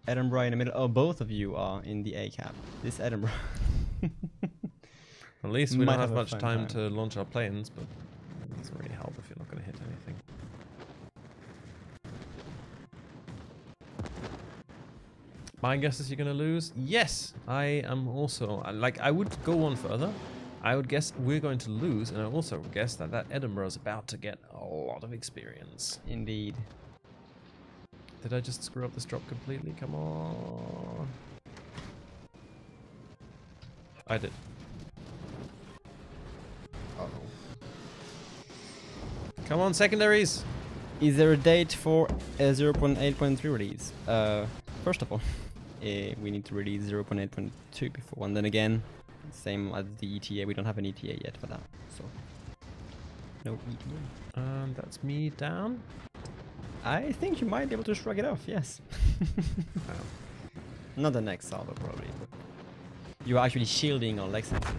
Edinburgh in the middle. Oh, both of you are in the A cap. This Edinburgh. At least we Might don't have have a much fun time time. to launch our planes, but it doesn't really help if you're not going to hit anything. My guess is you're going to lose. Yes, I am also. I would go one further. I would guess we're going to lose, and I also guess that Edinburgh is about to get a lot of experience. Indeed. Did I just screw up this drop completely? Come on. I did. Oh. Come on, secondaries. Is there a date for a 0.8.3 release? First of all, we need to release 0.8.2 before, and then again, same as the ETA, we don't have an ETA yet for that, so no ETA. That's me down. I think you might be able to shrug it off, yes. Not the next salvo, probably, but you are actually shielding on Lexington.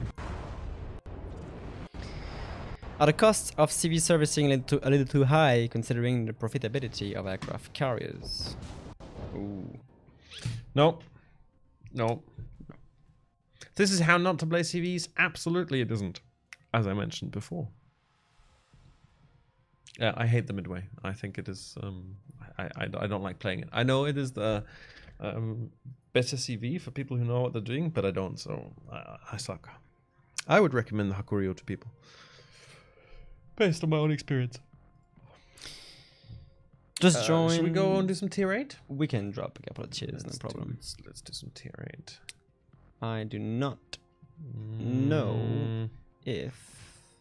Are the costs of CV servicing a little too high, considering the profitability of aircraft carriers? Ooh. No. No. This is how not to play CVs? Absolutely it isn't. As I mentioned before. Yeah, I hate the midway. I think it is. I don't like playing it. I know it is the better CV for people who know what they're doing, but I don't. So I suck. I would recommend the Hakurio to people, based on my own experience. Just join. Should we go and do some tier 8? We can drop a couple of cheers, no problem. Let's do some tier 8. I do not know if.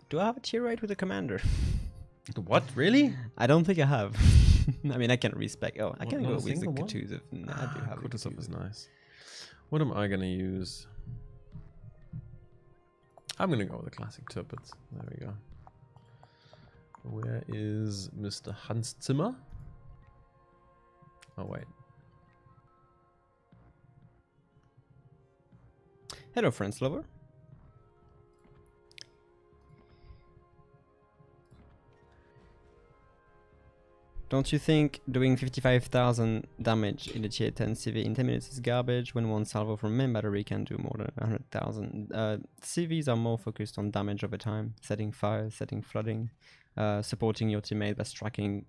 Do I have a tier 8 with a commander? What? Really? I don't think I have. I mean, I can respec. Oh, I can Not go a with the single one? Kutuzov. No, I do have a Kutuzov is Kutuzov. nice. What am I going to use? I'm going to go with the classic Tirpitz. There we go. Where is Mr. Hans Zimmer? Oh, wait. Hello, friends lover. Don't you think doing 55,000 damage in the tier 10 CV in 10 minutes is garbage when one salvo from main battery can do more than 100,000? CVs are more focused on damage over time, setting fire, setting flooding, supporting your teammate by striking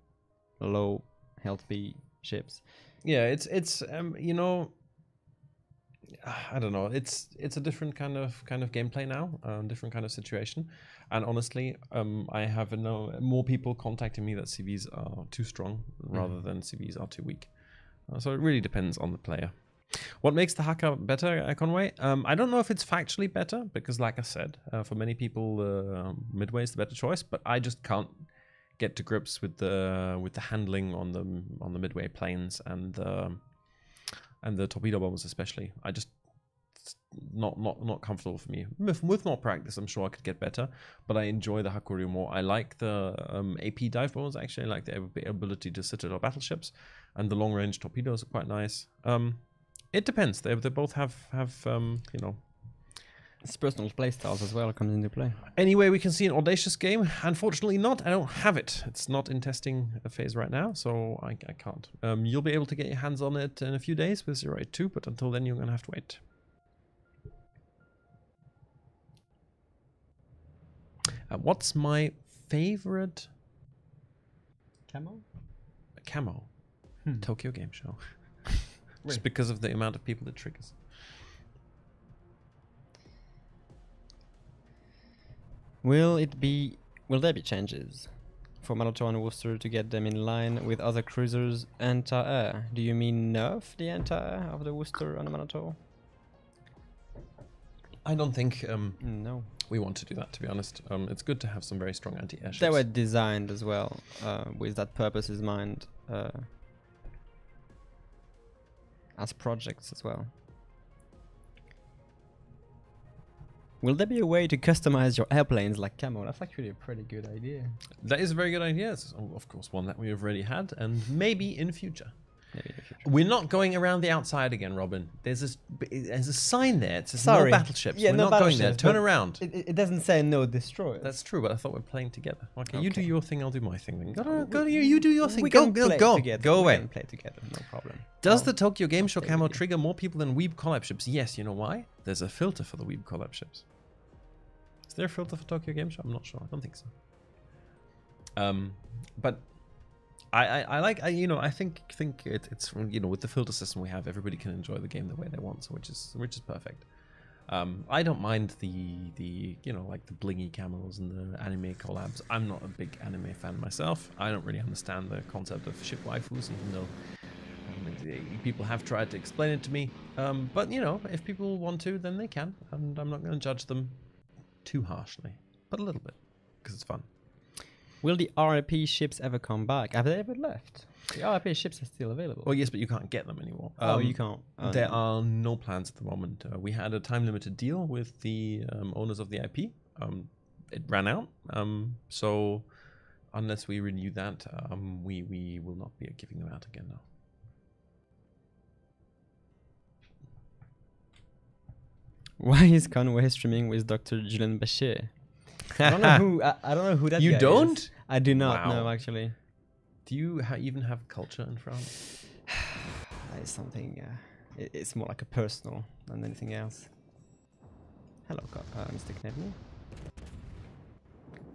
low healthy ships. Yeah, it's you know, I don't know. It's a different kind of gameplay now, different kind of situation. And honestly, I have more people contacting me that CVs are too strong rather than CVs are too weak. So it really depends on the player. What makes the hacker better, Conway? I don't know if it's factually better because, like I said, for many people, Midway is the better choice. But I just can't get to grips with the handling on the Midway planes and the torpedo bombers especially. I just it's not comfortable for me. With more practice, I'm sure I could get better. But I enjoy the Hakuryu more. I like the AP dive bombers actually. I like the ability to citadel battleships, and the long range torpedoes are quite nice. It depends. They both have you know. It's personal playstyles as well comes into play. Anyway, we can see an audacious game. Unfortunately not. I don't have it. It's not in testing phase right now, so I can't. You'll be able to get your hands on it in a few days with 082, but until then you're going to have to wait. What's my favorite... Camo? Camo. Tokyo Game Show. Really? Just because of the amount of people it triggers. Will there be changes for Manotaur and Worcester to get them in line with other cruisers anti-air? Do you mean nerf the anti-air of the Worcester and the Manotaur? I don't think No. we want to do that, to be honest. It's good to have some very strong anti-air ships. They were designed as well with that purpose in mind as projects as well. Will there be a way to customize your airplanes like camo? That's actually a pretty good idea. That is a very good idea. It's, of course, one that we have already had, and maybe in future. Maybe in the future. We're not going around the outside again, Robin. There's a sign there. It says Sorry. no battleships. Yeah, we're no not going there. battleships, Turn but around. It doesn't say no destroyers. That's true, but I thought we're playing together. Okay, you do Okay. your thing, I'll do my thing. Then. Go, you do your thing. We Go, can go, play go. together. Go We away. can play together, no problem. Does the Tokyo Game Show play camo with you. trigger more people than Weeb collab ships? Yes, you know why? There's a filter for the Weeb collab ships. Is there a filter for Tokyo Game Show? I'm not sure. I don't think so. But I like I think it's with the filter system we have, everybody can enjoy the game the way they want, so which is perfect. I don't mind the like the blingy camos and the anime collabs. I'm not a big anime fan myself. I don't really understand the concept of ship waifus, even though people have tried to explain it to me. But if people want to, then they can, and I'm not going to judge them too harshly, but a little bit, because it's fun. Will the RIP ships ever come back? Have they ever left? The RIP ships are still available. Well, yes, but you can't get them anymore. You can't. There are no plans at the moment. We had a time-limited deal with the owners of the IP. It ran out, so unless we renew that, we will not be giving them out again now. Why is Conway streaming with Dr. Julian Bashir? I don't know who. I don't know who that You guy don't? is. I do not Wow. know actually. Do you even have culture in France? That is something. It's more like a personal than anything else. Hello, Mr. Knebney.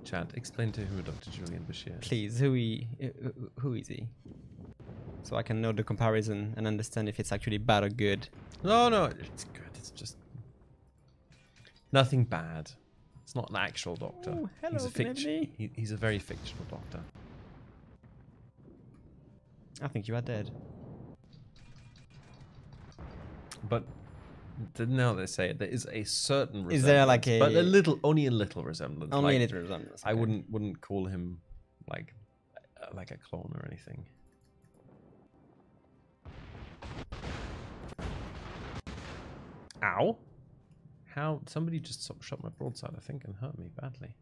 Chad, explain to who Dr. Julian Bashir is. Please, who is he? So I can know the comparison and understand if it's actually bad or good. No, it's good. It's just nothing bad. It's not an actual doctor. Oh, hello, he's a Knebney. he's a very fictional doctor. I think you are dead. But now they say there is a certain resemblance. Is there like but only a little resemblance. Only a Like, little resemblance. I okay. wouldn't call him like a clone or anything. Ow! How somebody just shot my broadside, I think, and hurt me badly.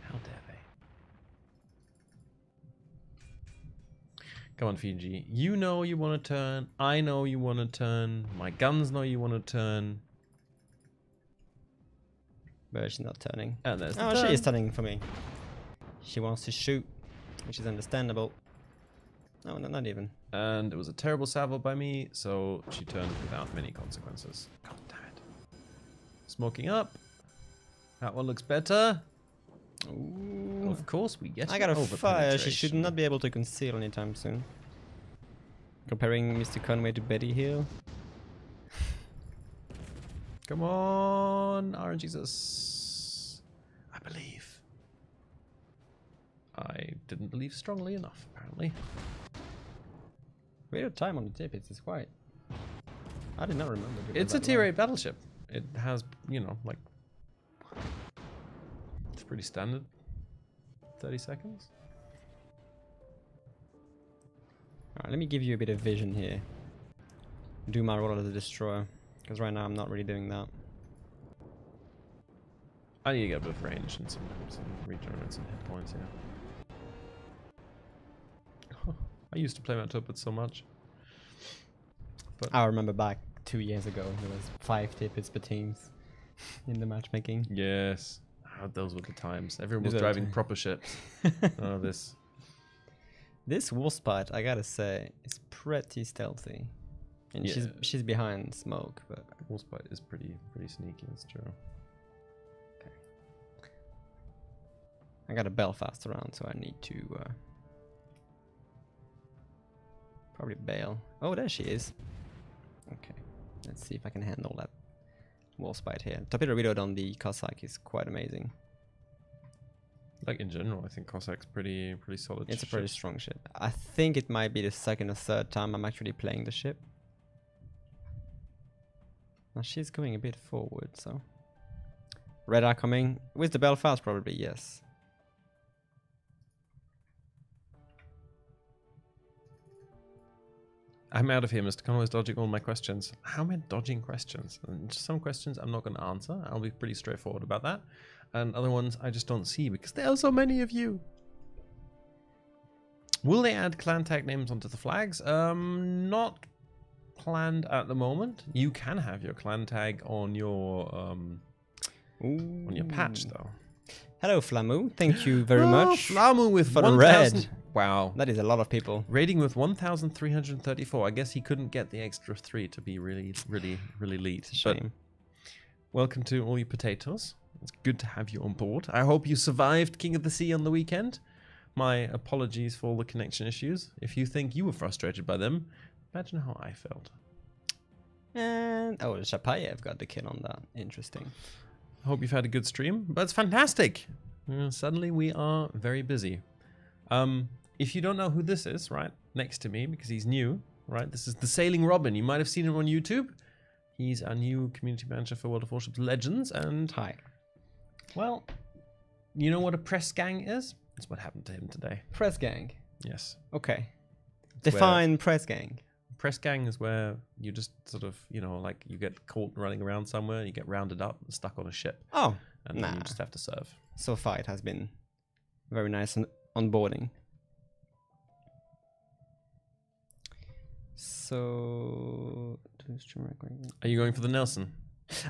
How dare they? Come on, Fiji. You know you want to turn. I know you want to turn. My guns know you want to turn. But she's not turning. And there's the Oh, turn. she is turning for me. She wants to shoot, which is understandable. No, not even. And it was a terrible salvo by me, so she turned without many consequences. God damn it. Smoking up. That one looks better. Ooh. Of course we get I got a over fire. She should penetration. not be able to conceal anytime soon. Comparing Mr. Conway to Betty Hill. Come on, RNGesus. I believe. I didn't believe strongly enough, apparently. Rate of time on the tip, it's quite... I did not remember. It's a tier 8 battleship. It has, you know, like... It's pretty standard. 30 seconds. Alright, let me give you a bit of vision here. Do my role as a destroyer. Because right now I'm not really doing that. I need to get a bit of range and some regenerate some hit points, yeah. I used to play my Tuppets so much. But I remember back 2 years ago, there was 5 Tippets per teams in the matchmaking. yes. Those were the times. Everyone was Those are the driving times. proper ships. Oh, this. This Wolfspite, I gotta say, is pretty stealthy. And Yeah. she's behind smoke, but... Wolfspite is pretty sneaky, that's true. I got a Belfast around, so I need to... probably bail. Oh, there she is. Okay. Let's see if I can handle that Wolfspite here. Torpedo reload on the Cossack is quite amazing. Like in general, I think Cossack's pretty solid. It's a pretty strong ship. I think it might be the second or third time I'm actually playing the ship. Now she's going a bit forward, so... Red Eye coming. With the Belfast, probably, yes. I'm out of here. MrConway's dodging all my questions. How am I dodging questions? And just some questions I'm not going to answer. I'll be pretty straightforward about that. And other ones I just don't see because there are so many of you. Will they add clan tag names onto the flags? Not planned at the moment. You can have your clan tag on your patch though. Hello, Flamu. Thank you very much. Flamu with for the 1,000. red. Wow. That is a lot of people. Rating with 1,334. I guess he couldn't get the extra 3 to be really elite. Shame. Welcome to all you potatoes. It's good to have you on board. I hope you survived King of the Sea on the weekend. My apologies for all the connection issues. If you think you were frustrated by them, imagine how I felt. And oh, Shapayev got the kill on that. Interesting. I hope you've had a good stream. But it's fantastic. Suddenly we are very busy. If you don't know who this is, right, next to me, because he's new, right, this is TheSailingRobin. You might have seen him on YouTube. He's our new community manager for World of Warships Legends, and Hi. Well, you know what a press gang is? That's what happened to him today. Press gang. Yes. Okay. Define press gang. Press gang is where you just sort of, you know, like you get caught running around somewhere, you get rounded up and stuck on a ship. Oh, and then you just have to serve. So far it has been very nice and onboarding. So, are you going for the Nelson?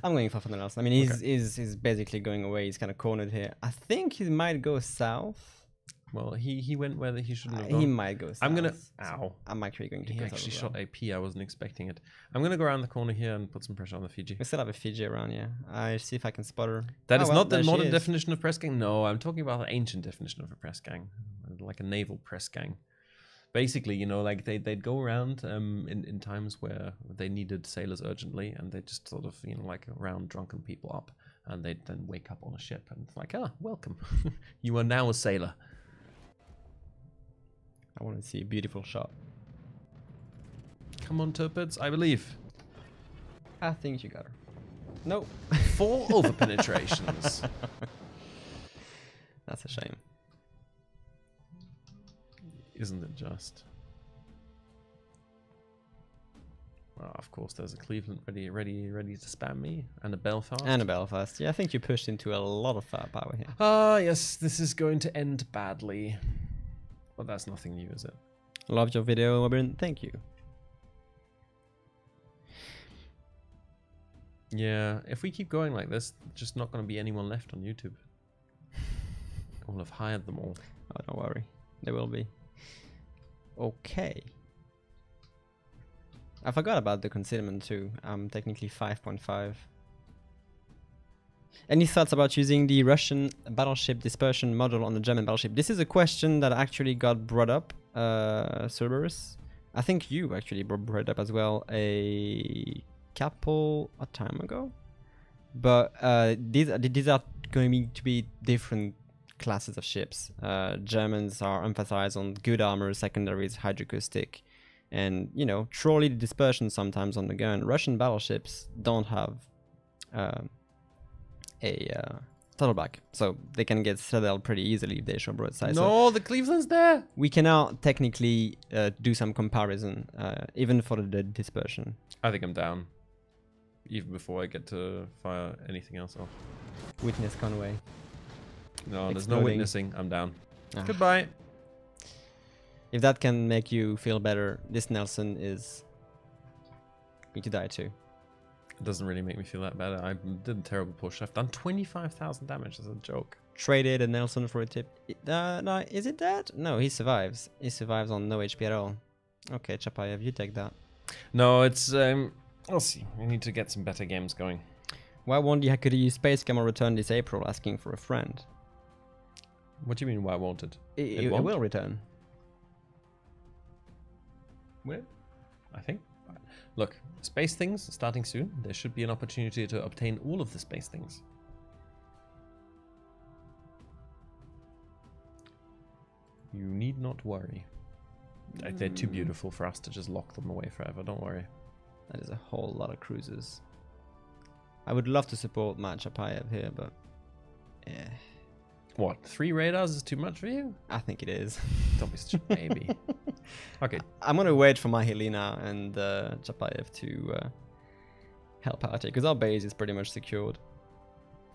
I'm going for something else. I mean, he's basically going away. He's kind of cornered here. I think he might go south. Well, he went where he shouldn't have gone. He might go south. I'm gonna. Ow! I'm actually going to. He actually shot AP. I wasn't expecting it. I'm gonna go around the corner here and put some pressure on the Fiji. We still have a Fiji around, yeah. I see if I can spot her. That is not the modern definition of press gang. No, I'm talking about the ancient definition of a press gang, like a naval press gang. Basically, you know, like they'd go around in times where they needed sailors urgently, and they just sort of, you know, like round drunken people up, and they'd then wake up on a ship, and it's like, ah, welcome, you are now a sailor. I want to see a beautiful shot. Come on, Turpids, I believe. I think you got her. Nope. 4 over penetrations. That's a shame. Isn't it just? Well, of course, there's a Cleveland ready to spam me, and a Belfast. And a Belfast. Yeah, I think you pushed into a lot of firepower here. Ah, yes, this is going to end badly. But that's nothing new, is it? Loved your video, Robin. Thank you. Yeah, if we keep going like this, just not going to be anyone left on YouTube. We'll have hired them all. Oh, don't worry. There will be. Okay. I forgot about the concealment too. I'm technically 5.5. Any thoughts about using the Russian battleship dispersion module on the German battleship? This is a question that actually got brought up, Cerberus. I think you actually brought it up as well a couple of time ago. But these are going to be different classes of ships. Germans are emphasized on good armor, secondaries, hydroacoustic, and you know, trolley dispersion sometimes on the gun. Russian battleships don't have a tuttleback, so they can get citadel pretty easily if they show broadside. No, the Cleveland's there. We can now technically do some comparison, even for the dispersion. I think I'm down, even before I get to fire anything else off. Witness Conway. No, there's Exploding. no witnessing. I'm down. Ah. Goodbye. If that can make you feel better, this Nelson is going to die too. It doesn't really make me feel that bad. I did a terrible push. I've done 25,000 damage as a joke. Traded a Nelson for a tip. No, is it dead? No, he survives. He survives on no HP at all. Okay, Chapayev, you take that. No, it's we'll see. We need to get some better games going. Why won't you could use Space Camel return this April asking for a friend? What do you mean? Why won't it? It won't? will return. Will it? I think. Look, space things starting soon. There should be an opportunity to obtain all of the space things. You need not worry. They're too beautiful for us to just lock them away forever. Don't worry. That is a whole lot of cruisers. I would love to support Matt Chapayev here, but yeah. What? 3 radars is too much for you? I think it is. Don't be such a baby. Okay. I'm gonna wait for my Helena and Chapayev to help out here, because our base is pretty much secured.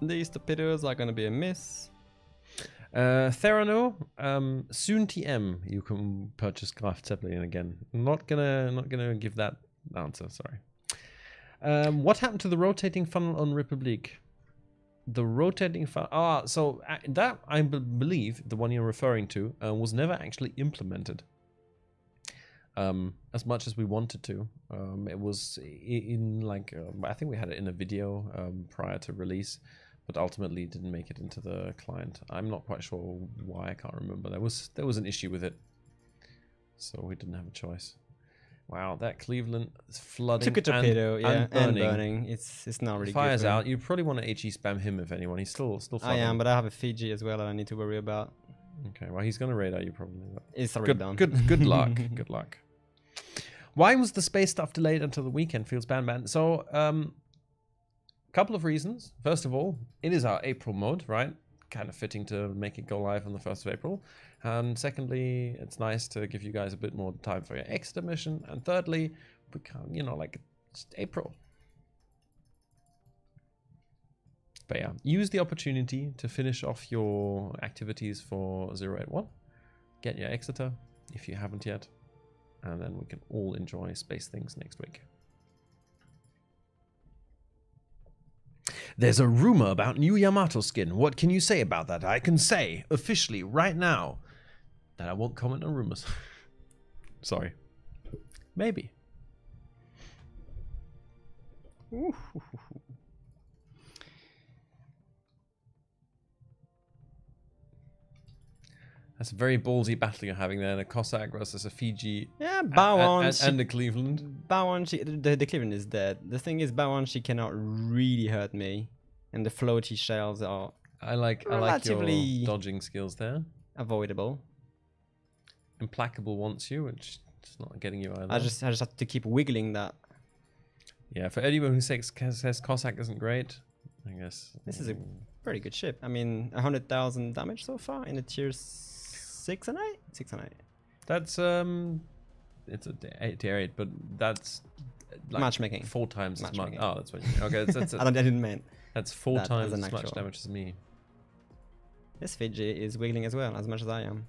These torpedoes are gonna be a miss. Therano, soon TM you can purchase Graf Zeppelin again. Not gonna give that answer, sorry. What happened to the rotating funnel on Republic? The rotating funnel, so that I believe the one you're referring to was never actually implemented. As much as we wanted to. It was in like I think we had it in a video prior to release, but ultimately didn't make it into the client. I'm not quite sure why. I can't remember. There was an issue with it, so we didn't have a choice. Wow, that Cleveland is flooding. Took a torpedo, and burning. It's not really fires good. out. You probably want to HE spam him if anyone. He's still flooding. I am, but I have a Fiji as well that I need to worry about. Okay, well he's gonna radar you probably. It's already done. Good luck. Good luck. Why was the space stuff delayed until the weekend? Feels bad. So, couple of reasons. First of all, it is our April mode, right? Kind of fitting to make it go live on the 1st of April. And secondly, it's nice to give you guys a bit more time for your extra mission. And thirdly, we can't, you know, like it's April. But yeah, use the opportunity to finish off your activities for 081. Get your Exeter if you haven't yet. And then we can all enjoy space things next week. There's a rumor about new Yamato skin. What can you say about that? I can say officially right now that I won't comment on rumors. Sorry. Maybe. Ooh. That's a very ballsy battle you're having there. A Cossack versus a Fiji. Yeah, Bawan and the Cleveland. Bawan, the Cleveland is dead. The thing is, Bawan, she cannot really hurt me. And the floaty shells are I like your dodging skills there. Avoidable. Implacable wants you, which is not getting you either. I just have to keep wiggling that. Yeah, for anyone who says Cossack isn't great, I guess. This is a very good ship. I mean, 100,000 damage so far in the tiers 6 and 8? 6 and 8. That's it's a tier 8, but that's like matchmaking. 4 times as much. Oh, that's what you mean. Okay, that's I didn't mean. That's 4 times as much damage as me. This Fiji is wiggling as well, as much as I am.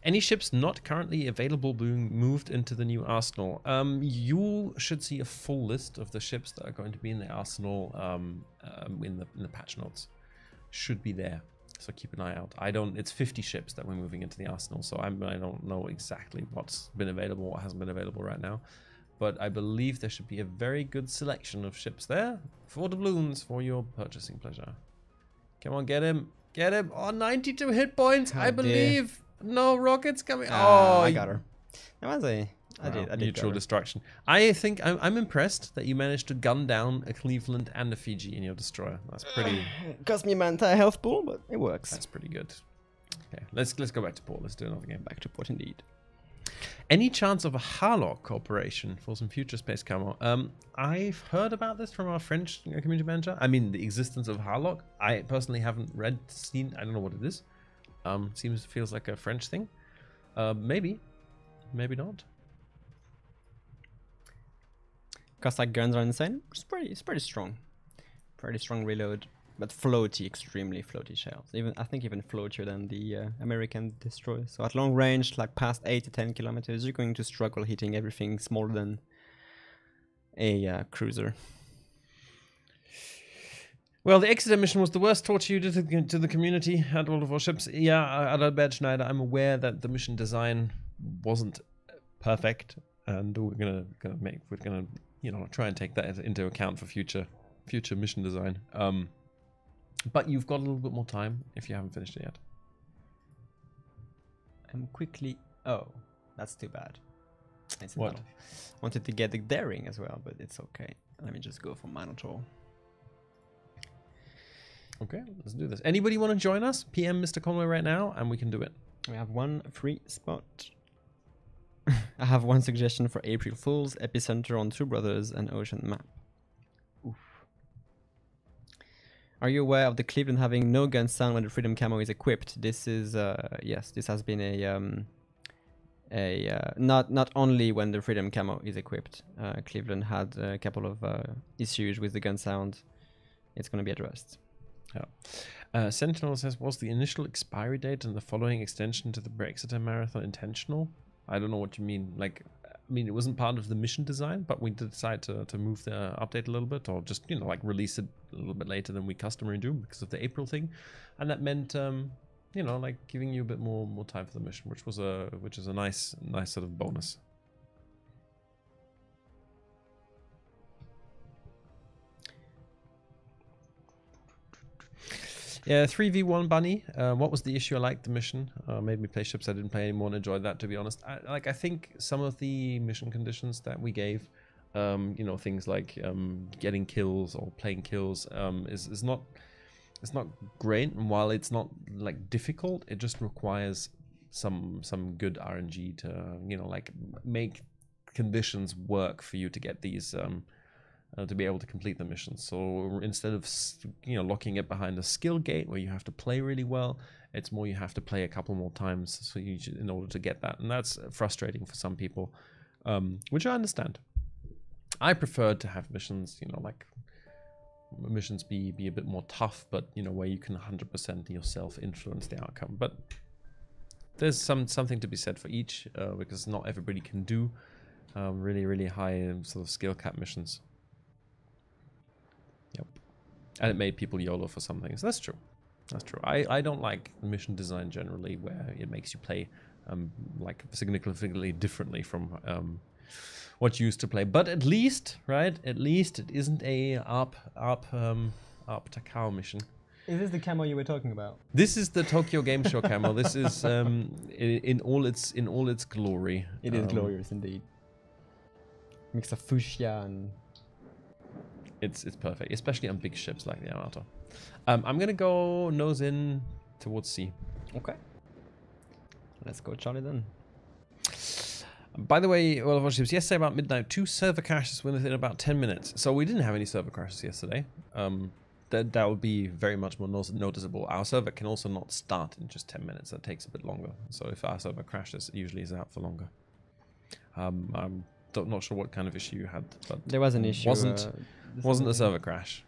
Any ships not currently available being moved into the new arsenal? You should see a full list of the ships that are going to be in the arsenal in the patch notes. Should be there, so keep an eye out. It's 50 ships that we're moving into the arsenal, so I don't know exactly what's been available, what hasn't been available right now. But I believe there should be a very good selection of ships there for doubloons for your purchasing pleasure. Come on, get him. Get him. Oh, 92 hit points, I believe. No rockets coming. Oh, I got her. That was I did. Mutual destruction. I think I'm impressed that you managed to gun down a Cleveland and a Fiji in your destroyer. That's pretty. It cost me my entire health pool, but it works. That's pretty good. Okay, let's go back to port. Let's do another game. Back to port indeed. Any chance of a Harlock cooperation for some future space camo? I've heard about this from our French community manager. I mean, the existence of Harlock. I personally haven't seen. I don't know what it is. Feels like a French thing. Maybe not. Cossack guns are insane. It's pretty strong. Pretty strong reload, but floaty, extremely floaty shells. I think even floatier than the American destroyer. So at long range, like past 8 to 10 kilometers, you're going to struggle hitting everything smaller than a cruiser. Well, the Exeter mission was the worst torture you did to the community at World of Warships. Yeah, Adalbert Schneider, I'm aware that the mission design wasn't perfect, and we're gonna try and take that into account for future mission design. But you've got a little bit more time if you haven't finished it yet. I'm quickly. Oh, that's too bad. What? Wanted to get the daring as well, but it's okay. Let me just go for Minotaur. Okay, let's do this. Anybody want to join us? PM MrConway right now, and we can do it. We have one free spot. I have one suggestion for April Fools: Epicenter on Two Brothers and Ocean Map. Oof. Are you aware of the Cleveland having no gun sound when the Freedom Camo is equipped? This is yes. This has been not only when the Freedom Camo is equipped. Cleveland had a couple of issues with the gun sound. It's going to be addressed. Yeah. Sentinel says, was the initial expiry date and the following extension to the Brexiter marathon intentional? I don't know what you mean. Like, I mean, it wasn't part of the mission design, but we did decide to move the update a little bit, or just, like release it a little bit later than we customarily do because of the April thing. And that meant, like giving you a bit more time for the mission, which is a nice sort of bonus. Yeah, 3v1 Bunny. What was the issue? I liked the mission. Made me play ships I didn't play anymore and enjoyed that, to be honest. I think some of the mission conditions that we gave, things like getting kills or playing kills, is not great. And while it's not like difficult, it just requires some good RNG to like make conditions work for you to get these. To be able to complete the mission. So instead of locking it behind a skill gate where you have to play really well, it's more you have to play a couple more times in order to get that, and that's frustrating for some people, which I understand. I preferred to have missions, like missions be a bit more tough, but where you can 100% yourself influence the outcome. But there's something to be said for each, because not everybody can do really high sort of skill cap missions. Yep. And it made people YOLO for some things. That's true. That's true. I don't like mission design generally where it makes you play like significantly differently from what you used to play. But at least, right? At least it isn't a ARP Takao mission. Is this the camo you were talking about? This is the Tokyo Game Show camo. This is in all its glory. It is glorious indeed. Mix of fuchsia and. It's perfect, especially on big ships like the Yamato. I'm gonna go nose in towards C. Okay. Let's go, Charlie, then. By the way, World of Warships, yesterday about midnight, 2 server crashes within about 10 minutes. So we didn't have any server crashes yesterday. That would be very much more noticeable. Our server can also not start in just 10 minutes. That takes a bit longer. So if our server crashes, it usually is out for longer. I'm not sure what kind of issue you had, but there was an issue. Wasn't a server crash.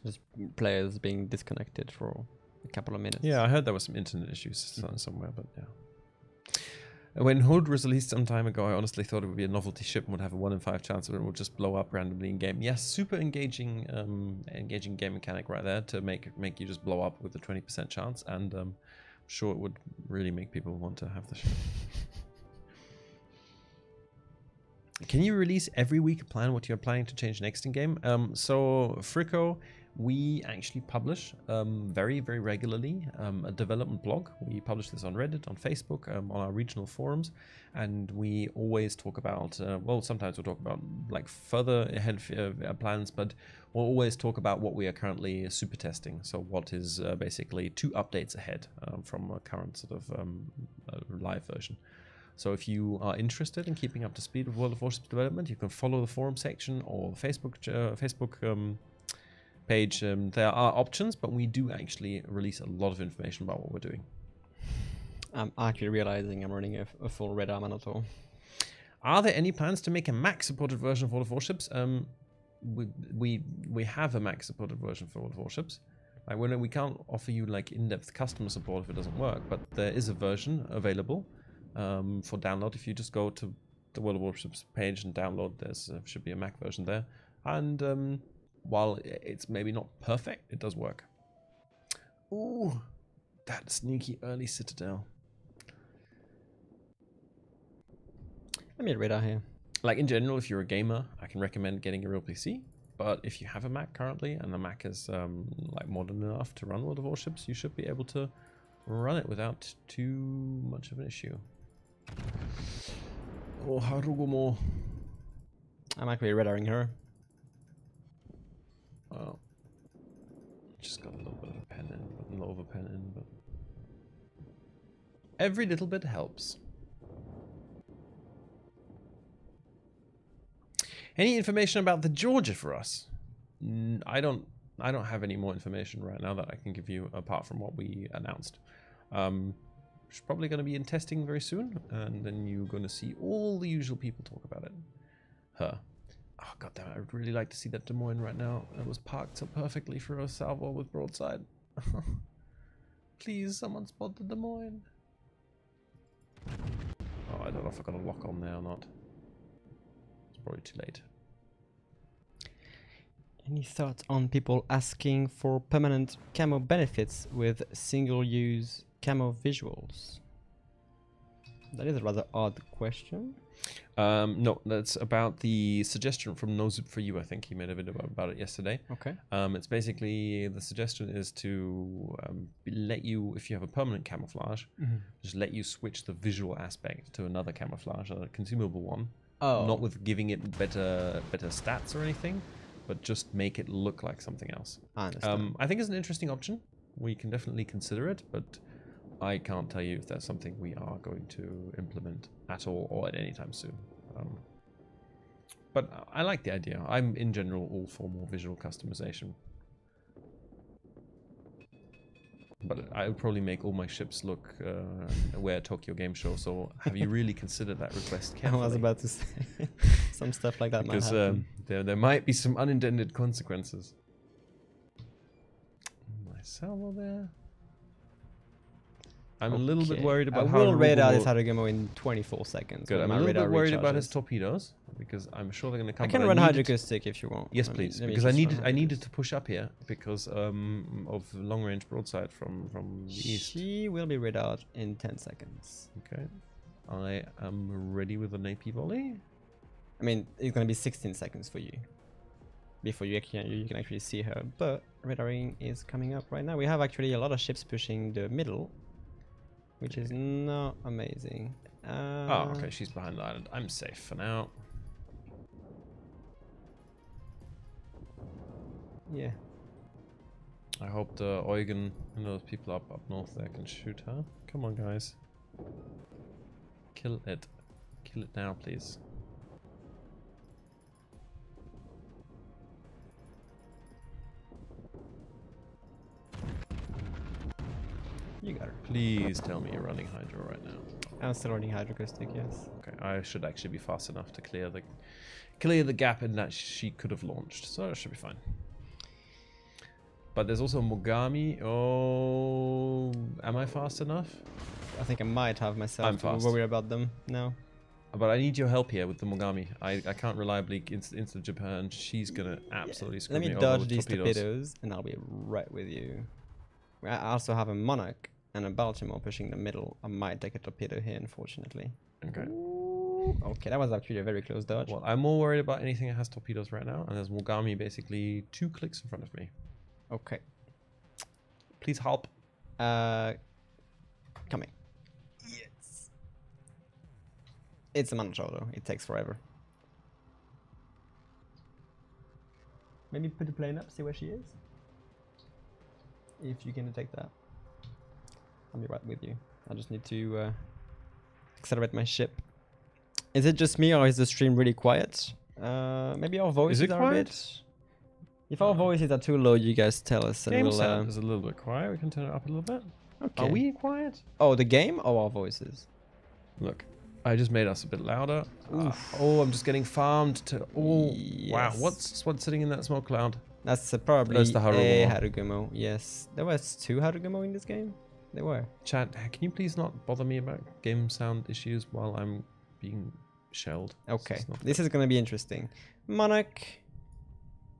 Just players being disconnected for a couple of minutes. Yeah, I heard there was some internet issues somewhere, but yeah. When Hood was released some time ago, I honestly thought it would be a novelty ship and would have a 1 in 5 chance of it would just blow up randomly in game. Yes, super engaging game mechanic right there to make you just blow up with a 20% chance, and I'm sure it would really make people want to have the ship. Can you release every week? Plan what you're planning to change next in game. So Frico, We actually publish very, very regularly a development blog. We publish this on Reddit, on Facebook, on our regional forums, and we always talk about, well, sometimes we'll talk about like further ahead plans, but we'll always talk about what we are currently super testing. So what is basically 2 updates ahead from a current sort of live version. So if you are interested in keeping up to speed with World of Warships development, you can follow the forum section or the Facebook page. There are options, but we do actually release a lot of information about what we're doing. I'm actually realizing I'm running a full red armor at all. Are there any plans to make a Mac-supported version of World of Warships? We have a Mac-supported version for World of Warships. Like, we can't offer you like in-depth customer support if it doesn't work, but there is a version available for download. If you just go to the World of Warships page and download, there's should be a Mac version there. And while it's maybe not perfect, it does work. Ooh, that sneaky early Citadel. Let me read out here. Like in general, if you're a gamer, I can recommend getting a real PC. But if you have a Mac currently and the Mac is like modern enough to run World of Warships, you should be able to run it without too much of an issue. Oh, Harugumo. I'm actually red-arring her. Well, just got a little bit of a pen in, but a lot of a pen in, but every little bit helps. Any information about the Georgia for us? I don't have any more information right now that I can give you apart from what we announced. It's probably going to be in testing very soon, and then you're going to see all the usual people talk about it. Her. Oh goddamn! I'd really like to see that Des Moines right now. It was parked so perfectly for a salvo with broadside. Please, someone spot the Des Moines. Oh, I don't know if I got a lock on there or not. It's probably too late. Any thoughts on people asking for permanent camo benefits with single-use camo visuals? That is a rather odd question. No, that's about the suggestion from NoZip4You. I think he made a video about it yesterday. Okay. It's basically, the suggestion is to let you, if you have a permanent camouflage, just let you switch the visual aspect to another camouflage, a consumable one. Oh. Not with giving it better stats or anything, but just make it look like something else. I understand. I think it's an interesting option. We can definitely consider it, but I can't tell you if that's something we are going to implement at all or at any time soon. But I like the idea. I'm in general all for more visual customization. But I would probably make all my ships look wear Tokyo Game Show. So have you really considered that request carefully? I was about to say some stuff like that because might happen. there might be some unintended consequences. My salvo there. I'm a little bit worried about how... I will raid out this Harugumo in 24 seconds. Good. I'm a little bit worried about his torpedoes because I'm sure they're going to come. I can run hydroacoustic if you want. Yes, please. Because I needed to push up here because of long range broadside from the east. She will be raid out in 10 seconds. Okay. I am ready with an AP volley. I mean, it's going to be 16 seconds for you before you can actually see her. But radaring is coming up right now. We have actually a lot of ships pushing the middle, which is not amazing. Oh, okay, she's behind the island. I'm safe for now. Yeah. I hope the Eugen and those people up north there can shoot her. Come on, guys. Kill it. Kill it now, please. You got her. Please tell me you're running Hydro right now. I'm still running hydroacoustic, yes. Okay, I should actually be fast enough to clear the gap in that she could have launched, so it should be fine. But there's also Mogami. Oh, am I fast enough? I think I might have myself to worry about them now. But I need your help here with the Mogami. I can't reliably insta-jib her, and she's gonna absolutely screw me over. Let me dodge these torpedoes, and I'll be right with you. I also have a Monarch and a Baltimore pushing the middle. I might take a torpedo here, unfortunately. Okay. Ooh, okay, that was actually a very close dodge. Well, I'm more worried about anything that has torpedoes right now, and there's Mogami basically 2 clicks in front of me. Okay. Please help. Coming. Yes. It's a mana though. It takes forever. Maybe put the plane up, see where she is. If you can detect that. I'll be right with you. I just need to accelerate my ship. Is it just me or is the stream really quiet? Maybe our voices are quiet? a bit... If our voices are too low, you guys tell us and Game we'll... sound is a little bit quiet. We can turn it up a little bit. Okay. Are we quiet? Oh, the game or our voices? Look, I just made us a bit louder. Oh, I'm just getting farmed to... Oh, wow. Yes. What's sitting in that smoke cloud? That's probably That's the a Harugumo. Harugumo. Yes. There was 2 Harugumo in this game? There were. Chat, can you please not bother me about game sound issues while I'm being shelled? Okay. This is not This is gonna be interesting. Monarch.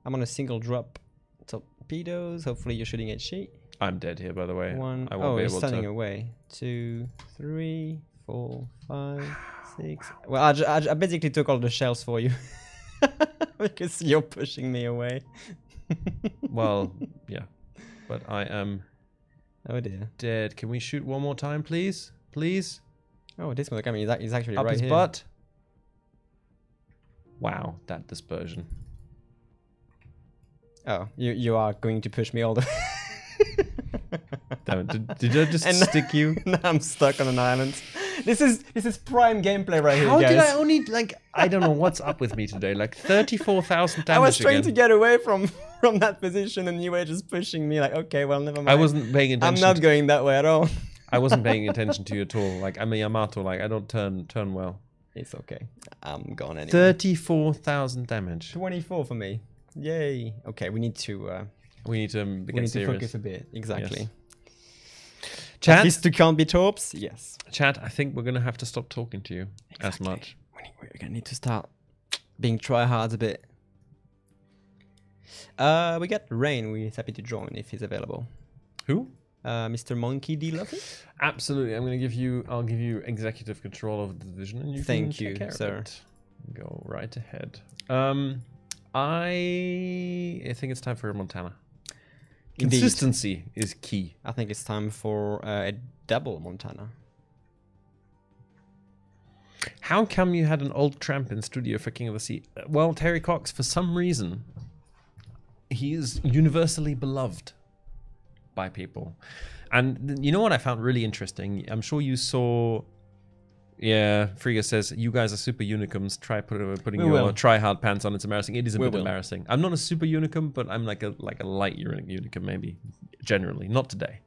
I'm on a single drop. Torpedoes. Hopefully you're shooting at she. I'm dead here, by the way. 1. I won't Oh, be he's able standing to... away. 2, 3, 4, 5, 6. Well, I basically took all the shells for you. Because you're pushing me away. Well, yeah. But I am Oh dear. dead. Can we shoot one more time, please? Please? Oh, this one, I mean, he's actually Up right his here. butt. Wow, that dispersion. Oh, you are going to push me all the Damn it, did I just And- stick you? Now I'm stuck on an island. This is prime gameplay right here, How guys. did I only, like, I don't know what's up with me today. Like, 34,000 damage I was trying again. to get away from that position and you were just pushing me like, okay, well, never mind. I wasn't paying I'm attention. not going that way at all. I wasn't paying attention to you at all. Like, I'm a Yamato, like, I don't turn well. It's okay. I'm gone anyway. 34,000 damage. 24 for me. Yay. Okay, we need to We need to get serious. focus a bit. Exactly. Yes. At Chat, least to can't be torps. Yes. chat, I think we're going to have to stop talking to you as Exactly. much. We're gonna need to start being tryhards a bit. We got Rain. We're happy to join if he's available. Who? Mr. Monkey D. Luffy. Absolutely. I'll give you executive control of the division and you Thank can take you, care of sir. it. Go right ahead. I think it's time for Montana. Indeed. Consistency is key. I think it's time for a double Montana. How come you had an old tramp in studio for King of the Sea? Well, Terry Cox, for some reason, he is universally beloved by people. And you know what I found really interesting? I'm sure you saw... Yeah, Frigga says, you guys are super unicums. Try putting We your will. try-hard pants on. It's embarrassing. It is a We bit will. embarrassing. I'm not a super unicum, but I'm like a light unicum, maybe. Generally. Not today.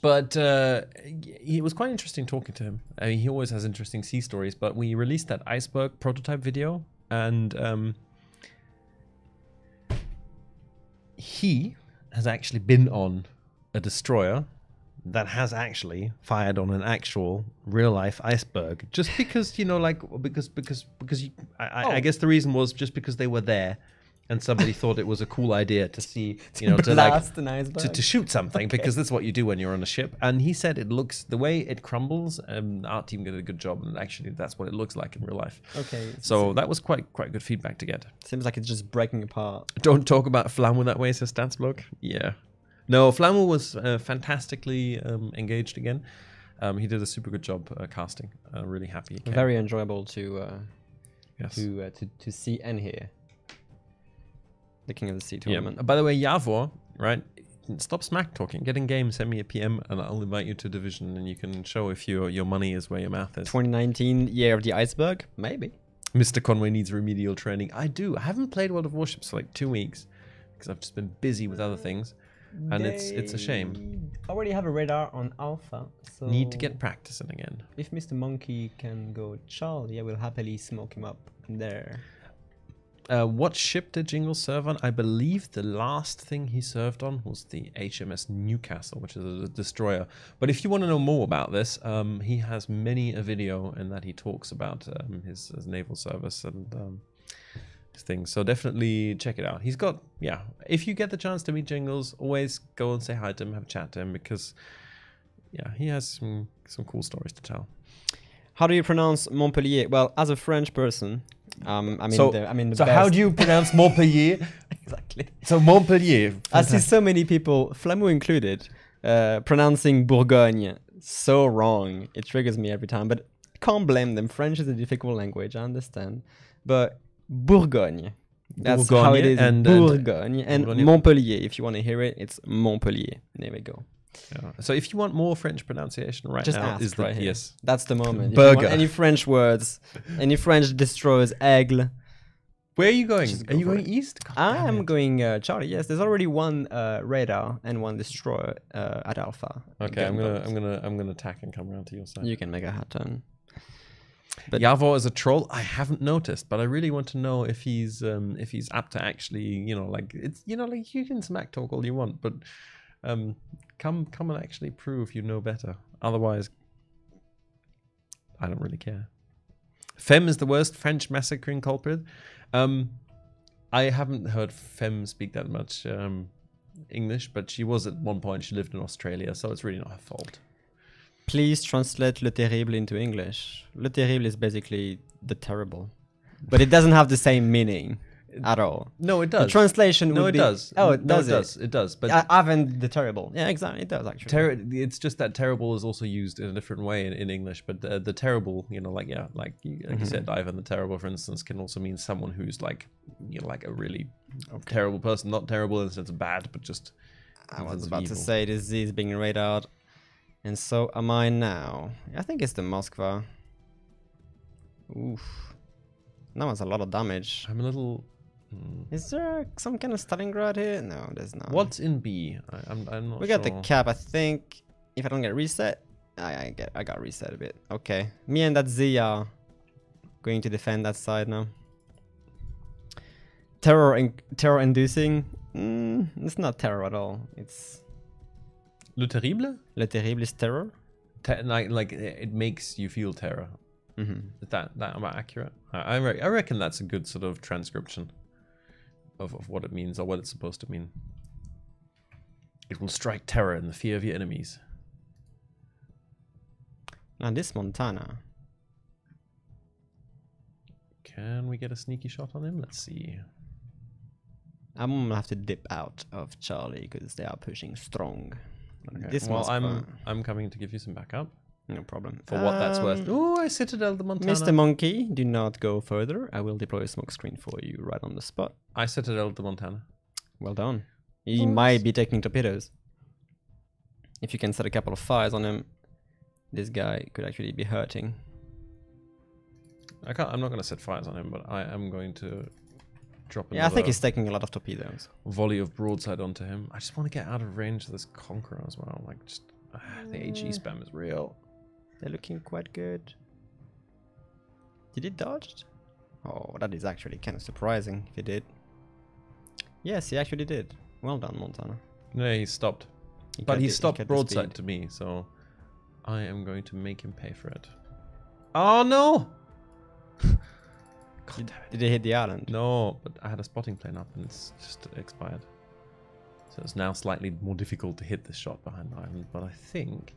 But it was quite interesting talking to him. I mean, he always has interesting sea stories, but we released that iceberg prototype video, and he has actually been on a destroyer that has actually fired on an actual real-life iceberg. Just because, you know, like, because I guess the reason was just because they were there and somebody thought it was a cool idea to see, you know, to like blast an iceberg. to shoot something, because that's what you do when you're on a ship. And he said it looks, the way it crumbles, our team did a good job, and actually that's what it looks like in real life. Okay. So that was quite good feedback to get. Seems like it's just breaking apart. Don't talk about Flamu that way, says Statsblock. Yeah. No, Flamu was fantastically engaged again. He did a super good job casting. Really happy. He came. Very enjoyable to Yes. to see and hear. The King of the Sea Yeah. tournament. By the way, Yavor, right? Stop smack talking. Get in game. Send me a PM, and I'll invite you to division, and you can show if your money is where your mouth is. 2019 year of the iceberg, maybe. MrConway needs remedial training. I do. I haven't played World of Warships for like 2 weeks because I've just been busy with other things, and it's a shame. Already have a radar on Alpha, so Need to get practicing again. If Mr. Monkey can go Charlie, I will happily smoke him up there. What ship did Jingle serve on? I believe the last thing he served on was the HMS Newcastle, which is a destroyer. But if you want to know more about this, he has many a video in that he talks about his naval service and his things. So definitely check it out. He's got, yeah, if you get the chance to meet Jingles, always go and say hi to him, have a chat to him, because, yeah, he has some cool stories to tell. How do you pronounce Montpellier? Well, as a French person, I'm in So the how best. do you pronounce Montpellier? exactly. So Montpellier. I see so many people, Flamou included, pronouncing Bourgogne so wrong. It triggers me every time, but I can't blame them. French is a difficult language, I understand. But Bourgogne, that's how it is. Bourgogne and Montpellier. If you want to hear it, it's Montpellier. There we go. Yeah. So if you want more French pronunciation right just now, ask is the, right here. yes. That's the moment. Burger. If you want any French words, any French destroyers, aigle. Where are you going? Just Are you going it. east? I am going Charlie. Yes, there's already one radar and one destroyer at Alpha. Okay, I'm gonna attack and come around to your side. You can make a hat turn. But Yavor is a troll. I haven't noticed, but I really want to know if he's apt to actually, like it's, like you can smack talk all you want, but come and actually prove you know better. Otherwise, I don't really care. Femme is the worst French massacring culprit. I haven't heard Femme speak that much English, but she was at one point. She lived in Australia, so it's really not her fault. Please translate Le Terrible into English. Le Terrible is basically the terrible, but it doesn't have the same meaning at all. No, it does. The translation would be... does. Oh, it no, does. It does. It does. But Haven't the terrible. Yeah, exactly. It does actually. It's just that terrible is also used in a different way in English. But the terrible, like you said, Ivan the Terrible, for instance, can also mean someone who's like a really terrible person. Not terrible in the sense of bad, but just. I was about to say this is being radar, and so am I now. I think it's the Moskva. Oof. That was a lot of damage. I'm a little. Is there some kind of Stalingrad here? No, there's not. What's in B? I'm not We sure. got the cap, I think. If I don't get reset, I got reset a bit. Okay, me and that Z are going to defend that side now. Terror inducing. It's not terror at all. It's Le Terrible? Le Terrible is terror. Like it makes you feel terror. Is that about accurate? I reckon that's a good sort of transcription of what it means or what it's supposed to mean. It will strike terror and the fear of your enemies. Now this Montana. Can we get a sneaky shot on him? Let's see. I'm gonna have to dip out of Charlie because they are pushing strong. Okay. This well, one's I'm coming to give you some backup. No problem. For what that's worth. Oh, I Citadel the Montana. Mr. Monkey, do not go further. I will deploy a smoke screen for you right on the spot. I Citadel the Montana. Well done. He might be taking torpedoes. If you can set a couple of fires on him, this guy could actually be hurting. I'm not going to set fires on him, but I am going to drop I think he's taking a lot of torpedoes. Volley of broadside onto him. I just want to get out of range of this Conqueror as well. Like, just the HE spam is real. They're looking quite good. Did he dodge? Oh, that is actually kind of surprising if he did. Yes, he actually did. Well done, Montana. No, he stopped. But he stopped broadside to me, so I am going to make him pay for it. Oh, no! God, did he hit the island? No, but I had a spotting plane up and it's just expired. So it's now slightly more difficult to hit this shot behind the island, but I think...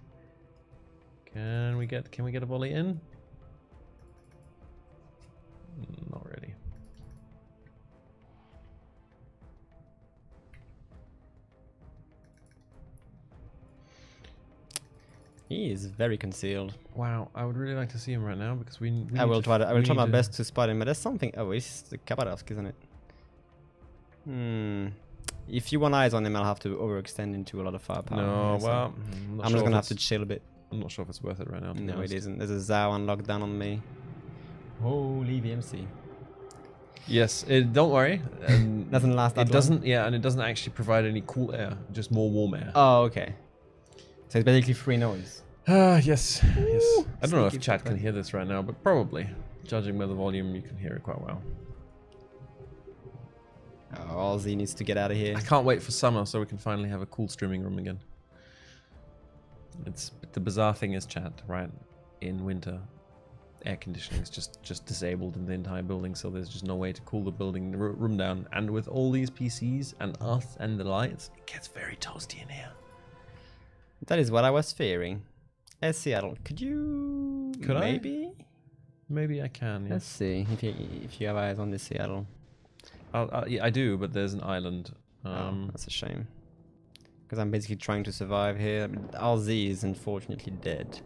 Can we get a volley in? Not really. He is very concealed. Wow, I would really like to see him right now because we I will try my best to spot him, but there's something. Oh, it's the Khabarovsk, isn't it? If you want eyes on him, I'll have to overextend into a lot of firepower. No, well, I'm just gonna have to chill a bit. I'm not sure if it's worth it right now. No, it isn't. There's a Zao on lockdown on me. Holy VMC. Yes, don't worry. Doesn't last that long. It doesn't. Yeah, and it doesn't actually provide any cool air, just more warm air. Oh, okay. So it's basically free noise. Yes. Yes. I don't know if chat can hear this right now, but probably, judging by the volume, you can hear it quite well. Oh, Z needs to get out of here. I can't wait for summer so we can finally have a cool streaming room again. The bizarre thing is, chat, right? In winter, air conditioning is just disabled in the entire building, so there's just no way to cool the building room down. And with all these PCs and us and the lights, it gets very toasty in here. That is what I was fearing. Seattle, could you? Could maybe? Maybe I can. Yes. Let's see if you have eyes on this Seattle. Yeah, I do, but there's an island. That's a shame. Because I'm basically trying to survive here. I mean, RZ is unfortunately dead.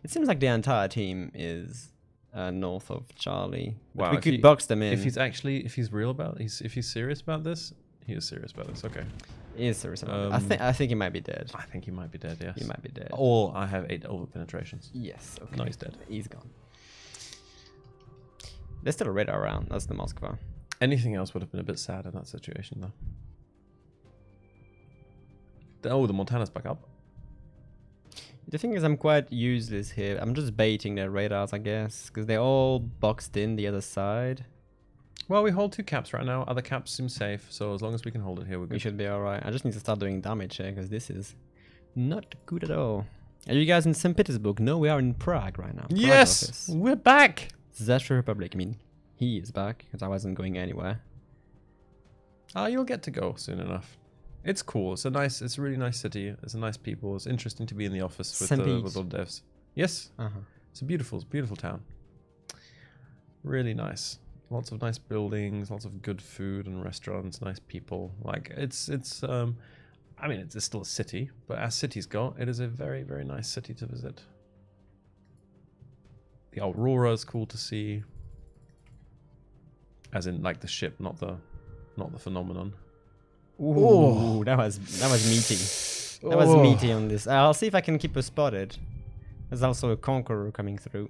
It seems like the entire team is north of Charlie. But Wow, we if could he- box them in. If he's real about, if he's serious about this, he is serious about this. Okay. He is serious about it. I think he might be dead. I think he might be dead. Yes. He might be dead. Or I have 8 over penetrations. Yes. Okay. No, he's dead. He's gone. There's still a radar around. That's the Moskva. Anything else would have been a bit sad in that situation, though. Oh, the Montana's back up. The thing is, I'm quite useless here. I'm just baiting their radars, I guess, because they're all boxed in the other side. Well, we hold 2 caps right now. Other caps seem safe, so as long as we can hold it here, we're We good. should be alright. I just need to start doing damage here, because this is not good at all. Are you guys in St. Petersburg? No, we are in Prague right now. Prague Yes, office. we're back. Czech Republic. I mean, he is back, because I wasn't going anywhere. You'll get to go soon enough. It's cool. It's a really nice city. It's a nice people. It's interesting to be in the office with all the devs. Yes, it's a beautiful town. Really nice. Lots of nice buildings, lots of good food and restaurants, nice people. Like I mean, it's still a city, but as cities go, it is a very, very nice city to visit. The aurora is cool to see. As in, like the ship, not the phenomenon. Ooh, that was meaty. That was meaty on this. I'll see if I can keep us spotted. There's also a conqueror coming through.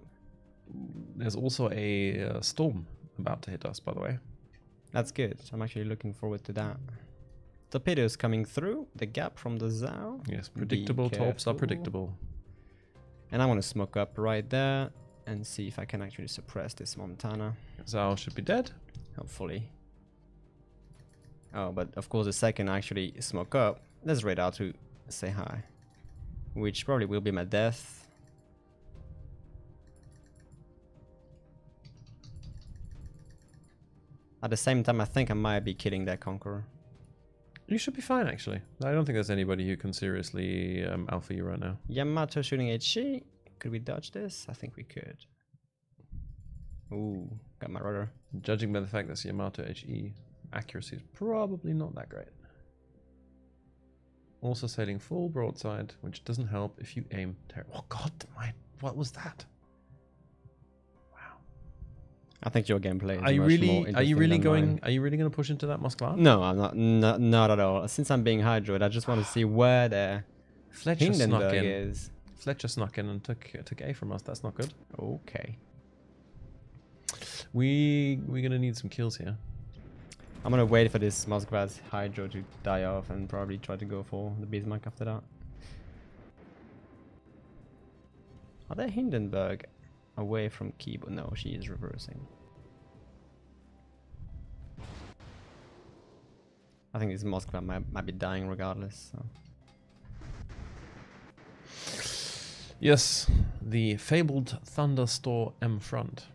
There's also a storm about to hit us, by the way. That's good. I'm actually looking forward to that. Torpedoes coming through the gap from the Zao. Yes, predictable. Torps are predictable. And I want to smoke up right there and see if I can actually suppress this Montana. Zao should be dead. Hopefully. Oh, but of course the second I actually smoke up, there's radar to say hi. Which probably will be my death. At the same time, I think I might be killing that Conqueror. You should be fine, actually. I don't think there's anybody who can seriously alpha you right now. Yamato shooting HE. Could we dodge this? I think we could. Ooh, got my rudder. Judging by the fact that Yamato HE accuracy is probably not that great. Also sailing full broadside, which doesn't help if you aim terrible. Oh god, what was that? Wow. I think your gameplay is Are you much more really interesting than mine. Are you really going to push into that Moskva? No, I'm not at all. Since I'm being hydroed, I just want to see where the Fletcher snuck Hindenburg in. is. Fletcher snuck in and took A from us. That's not good. Okay. We're gonna need some kills here. I'm gonna wait for this Moskva's hydro to die off and probably try to go for the Bismarck after that. Are they Hindenburg away from Kibo? No, she is reversing. I think this Moskva might be dying regardless. So. Yes, the fabled Thunderstorm M front.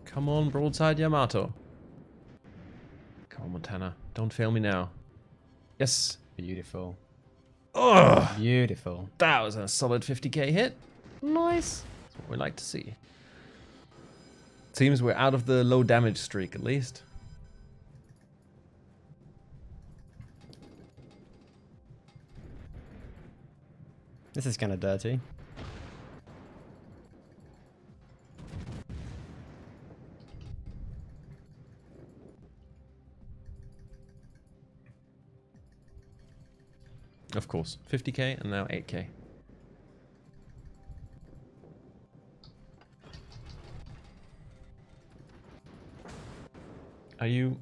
Come on, broadside Yamato. Come on, Montana. Don't fail me now. Yes. Beautiful. Oh, Beautiful. that was a solid 50k hit. Nice. That's what we like to see. Seems we're out of the low damage streak at least. This is kind of dirty. Of course. 50k and now 8k. Are you...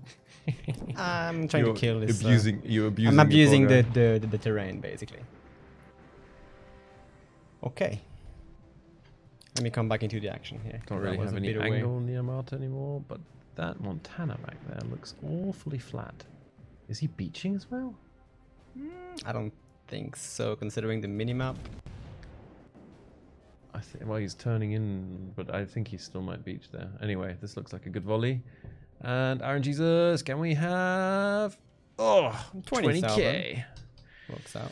I'm trying to kill this. You're abusing. I'm abusing your the terrain basically. Okay. Let me come back into the action here. Don't really have any angle near Yamato anymore, but that Montana back there looks awfully flat. Is he beaching as well? I don't think so, considering the minimap. I think, well, he's turning in, but I think he still might beach there. Anyway, this looks like a good volley. And Iron Jesus, can we have... Oh, 20k. Works out.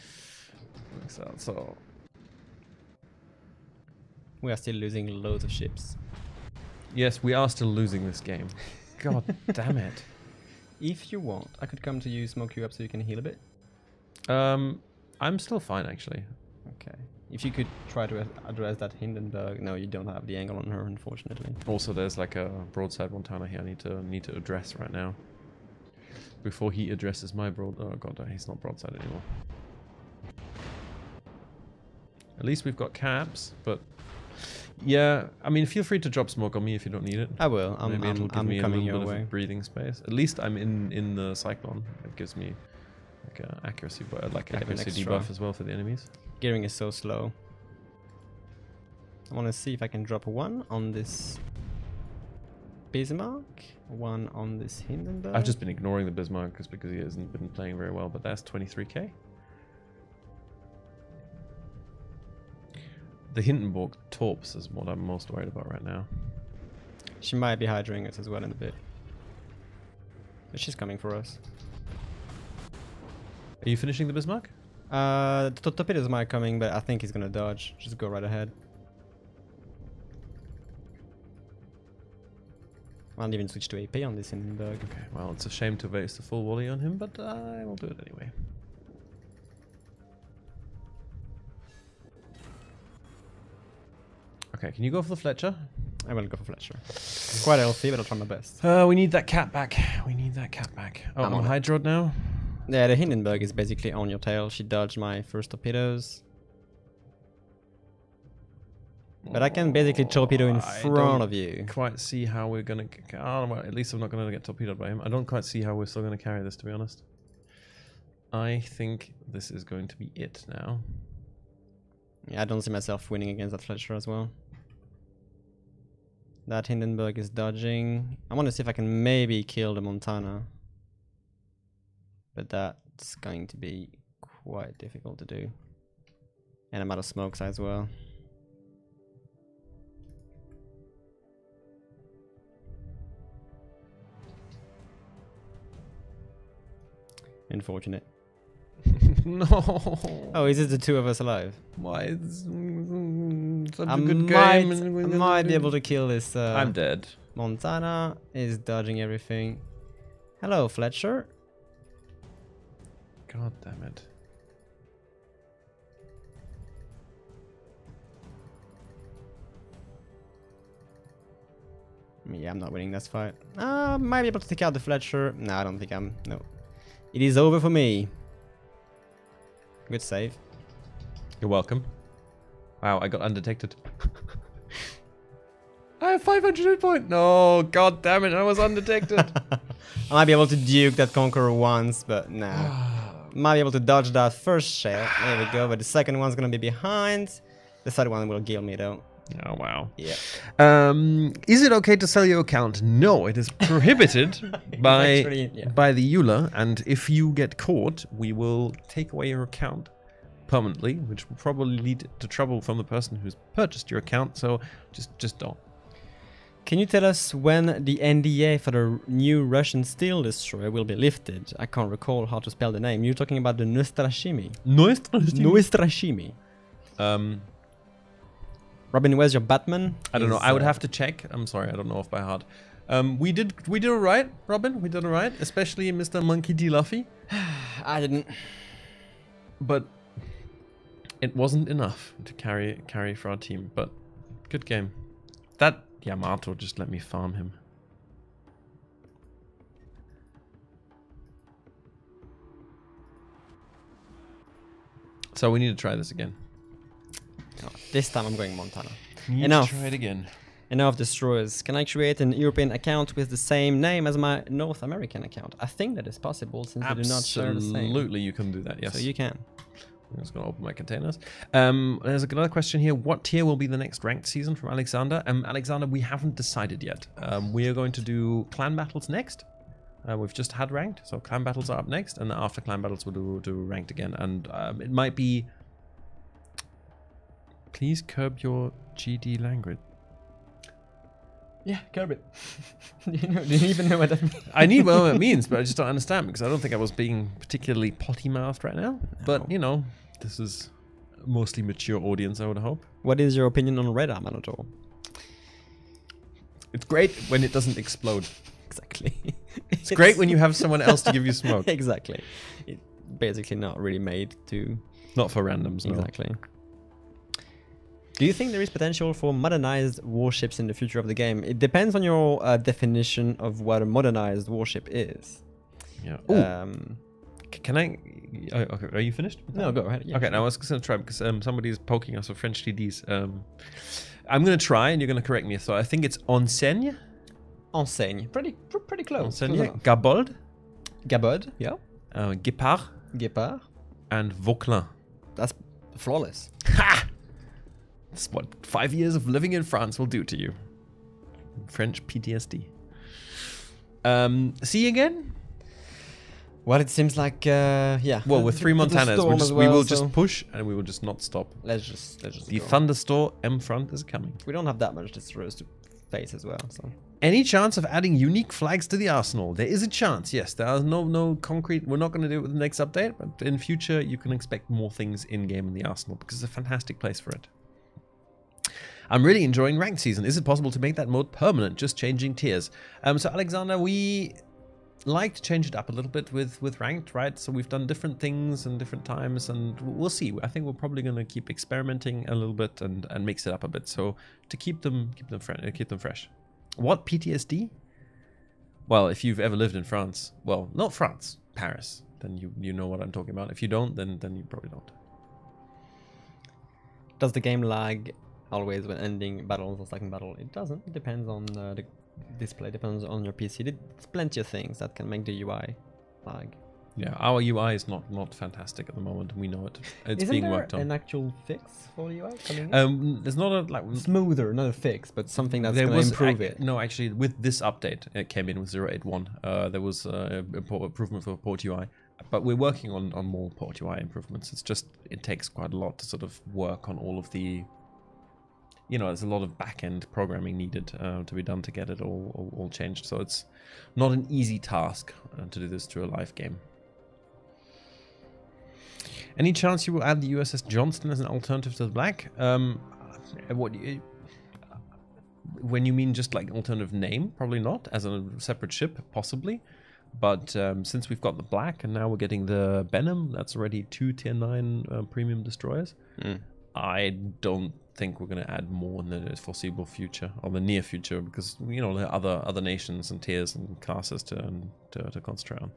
Works out, so... We are still losing loads of ships. Yes, we are still losing this game. God damn it. If you want, I could come to you, smoke you up so you can heal a bit. I'm still fine, actually. Okay. If you could try to address that Hindenburg. No, you don't have the angle on her, unfortunately. Also, there's like a broadside Montana here I need to address right now. Before he addresses my broad... Oh god, he's not broadside anymore. At least we've got caps, but... Yeah, I mean, feel free to drop smoke on me if you don't need it. I will. I'm coming your way. Breathing space. At least I'm in the cyclone. It gives me like accuracy debuff as well for the enemies. Gearing is so slow. I want to see if I can drop one on this Bismarck, one on this Hindenburg. I've just been ignoring the Bismarck just because he hasn't been playing very well, but that's 23k. The Hindenburg Torps is what I'm most worried about right now. She might be hydring us as well in a bit. But she's coming for us. Are you finishing the Bismarck? The torpedoes might coming, but I think he's gonna dodge. Just go right ahead. I'll even switch to AP on this Hindenburg. Okay, well, it's a shame to waste a full volley on him, but I will do it anyway. Okay, can you go for the Fletcher? I will go for Fletcher. Quite healthy, but I'll try my best. We need that cat back. We need that cat back. Oh, I'm hydroed now. Yeah, the Hindenburg is basically on your tail. She dodged my first torpedoes. But I can basically torpedo in front of you. Quite see how we're gonna... Oh, well, at least I'm not gonna get torpedoed by him. I don't quite see how we're still gonna carry this, to be honest. I think this is going to be it now. Yeah, I don't see myself winning against that Fletcher as well. That Hindenburg is dodging. I want to see if I can maybe kill the Montana. But that's going to be quite difficult to do. And I'm out of smokes as well. Unfortunate. No. Oh, is it the two of us alive? Why? It's such a good game. I might be able to kill this. I'm dead. Montana is dodging everything. Hello, Fletcher. God damn it. Yeah, I'm not winning this fight. Might be able to take out the Fletcher. No, I don't think I'm. No. It is over for me. Good save. You're welcome. Wow, I got undetected. I have 500 hit point. No, god damn it, I was undetected. I might be able to duke that Conqueror once, but nah. Might be able to dodge that first shell. There we go, but the second one's gonna be behind. The third one will kill me though. Oh wow. Yeah. Is it okay to sell your account? No, it is prohibited by the EULA, and if you get caught, we will take away your account permanently, which will probably lead to trouble from the person who's purchased your account. So just don't. Can you tell us when the NDA for the new Russian steel destroyer will be lifted? I can't recall how to spell the name. You're talking about the Nostrashimi. Nostrashimi. Robin, where's your Batman? I don't know. I would have to check. I'm sorry, I don't know off by heart. We did all right, Robin. We did all right, especially Mr. Monkey D. Luffy. I didn't. But it wasn't enough to carry for our team. But good game. That Yamato just let me farm him. So we need to try this again. No, this time I'm going Montana. Enough. Try it again. Enough destroyers. Can I create an European account with the same name as my North American account? I think that is possible since they do not share the same. Absolutely, you can do that. Yes. So you can. I'm just going to open my containers. There's another question here. What tier will be the next ranked season from Alexander? Alexander, we haven't decided yet. We are going to do clan battles next. We've just had ranked, so clan battles are up next, and after clan battles we'll do ranked again. And it might be... Please curb your GD language. Yeah, curb it. Do you even know what that means? I need what it means, but I just don't understand because I don't think I was being particularly potty-mouthed right now. No. But, you know, this is mostly mature audience, I would hope. What is your opinion on Red Arm at all? It's great when it doesn't explode. Exactly. It's great when you have someone else to give you smoke. Exactly. It's basically not really made to... Not for randoms, no. Exactly. Do you think there is potential for modernized warships in the future of the game? It depends on your definition of what a modernized warship is. Yeah. Can I... okay, are you finished? No, go ahead. Yeah. Okay, now I was going to try because somebody is poking us with French TDs. I'm going to try and you're going to correct me. So I think it's enseigne. Enseigne. Pretty close. Enseigne. Gabold. Gabod, yeah. Guépard. Guépard. And Vauquelin. That's flawless. Ha! That's what 5 years of living in France will do to you. French PTSD. See again? Well, it seems like, yeah. Well, with 3 Montanas, we will just push and we will just not stop. Let's just The go. Thunderstorm M front is coming. We don't have that much destroyers to face as well, so. Any chance of adding unique flags to the arsenal? There is a chance, yes. There are no concrete. We're not going to do it with the next update, but in future you can expect more things in-game in the arsenal because it's a fantastic place for it. I'm really enjoying ranked season. Is it possible to make that mode permanent, just changing tiers? So Alexander, we like to change it up a little bit with ranked, right? So we've done different things and different times, and we'll see. I think we're probably going to keep experimenting a little bit and mix it up a bit. So to keep them fresh. What PTSD? Well, if you've ever lived in France, well, not France, Paris, then you know what I'm talking about. If you don't, then you probably don't. Does the game lag always when ending battles or second battle? It doesn't. It depends on the display, depends on your PC. There's plenty of things that can make the UI lag. Yeah, our UI is not fantastic at the moment. We know it. It's Isn't being worked on. an actual fix for the UI coming in? There's not a Smoother, not a fix, but something that's going to improve it. No, actually, with this update, it came in with 081. There was improvement for port UI, but we're working on more port UI improvements. It's just it takes quite a lot to sort of work on all of the. You know, there's a lot of back-end programming needed to be done to get it all changed. So it's not an easy task to do this to a live game. Any chance you will add the USS Johnston as an alternative to the Black? When you mean just like alternative name, probably not. As a separate ship, possibly. But since we've got the Black and now we're getting the Benham, that's already 2 tier 9 premium destroyers. I don't think we're going to add more in the foreseeable future or the near future because you know there are other nations and tiers and classes to concentrate on.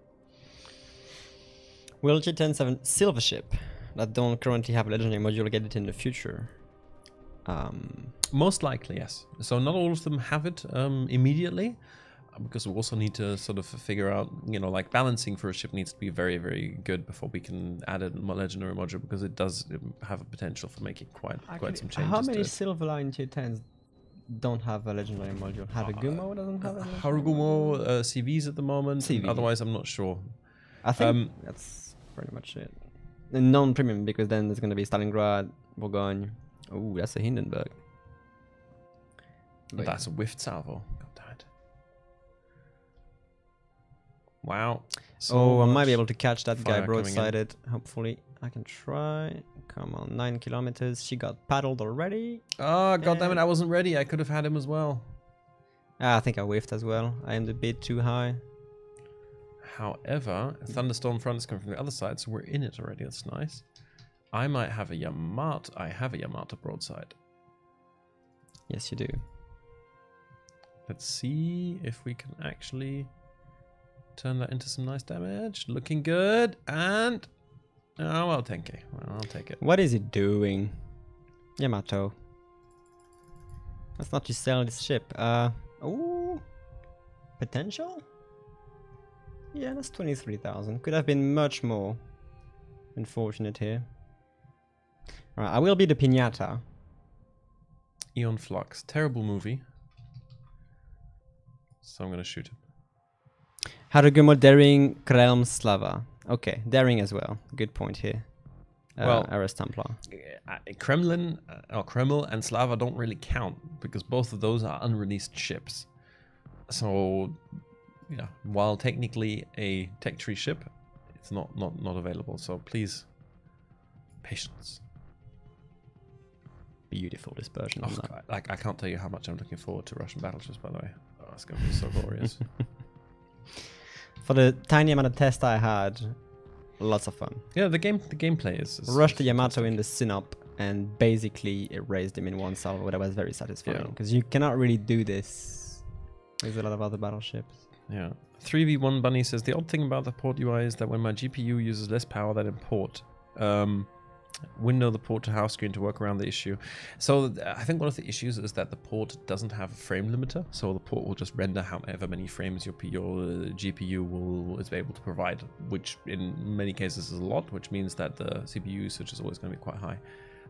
Will G107 Silver Ship that don't currently have a legendary module get it in the future? Most likely, yes. So not all of them have it immediately because we also need to sort of figure out, you know, like balancing for a ship needs to be very, very good before we can add a legendary module because it does have a potential for making quite some changes. How many Silverline tier 10s don't have a legendary module? Harugumo doesn't have a Harugumo CVs at the moment. CV. Otherwise, I'm not sure. I think that's pretty much it. And non-premium because then there's going to be Stalingrad, Bourgogne. Oh, that's a Hindenburg. But that's a whiffed salvo. God damn it. Wow. So I might be able to catch that guy broadsided. Hopefully I can try. Come on, 9 kilometers. She got paddled already. Oh, god damn it. I wasn't ready. I could have had him as well. I think I whiffed as well. I aimed a bit too high. However, a thunderstorm front is coming from the other side, so we're in it already. That's nice. I might have a Yamato. I have a Yamato broadside. Yes, you do. Let's see if we can actually turn that into some nice damage. Looking good. And... oh, well, 10k. Well, I'll take it. What is he doing? Yamato. Let's not just sell this ship. Oh, potential? Yeah, that's 23,000. Could have been much more. Unfortunate here. Alright, I will be the Piñata. Eon Flux. Terrible movie. So I'm going to shoot him. Harugumo, Daring, Krelm, Slava. Okay, Daring as well. Good point here. Well, Ares Templar. Kremlin, or Kreml and Slava don't really count because both of those are unreleased ships. So, yeah, while technically a tech tree ship, it's not available. So please, patience. beautiful dispersion. Oh, God. Like, I can't tell you how much I'm looking forward to Russian battleships, by the way. Oh, it's going to be so glorious. For the tiny amount of test I had, lots of fun. Yeah, the gameplay is Rushed the Yamato in the Sinop and basically erased him in one salvo. That was very satisfying because you cannot really do this with a lot of other battleships. Yeah. 3v1 Bunny says, the odd thing about the port UI is that when my GPU uses less power than in port, window the port to house screen to work around the issue. So I think one of the issues is that the port doesn't have a frame limiter, so the port will just render however many frames your GPU is able to provide, which in many cases is a lot, which means that the CPU usage is always going to be quite high.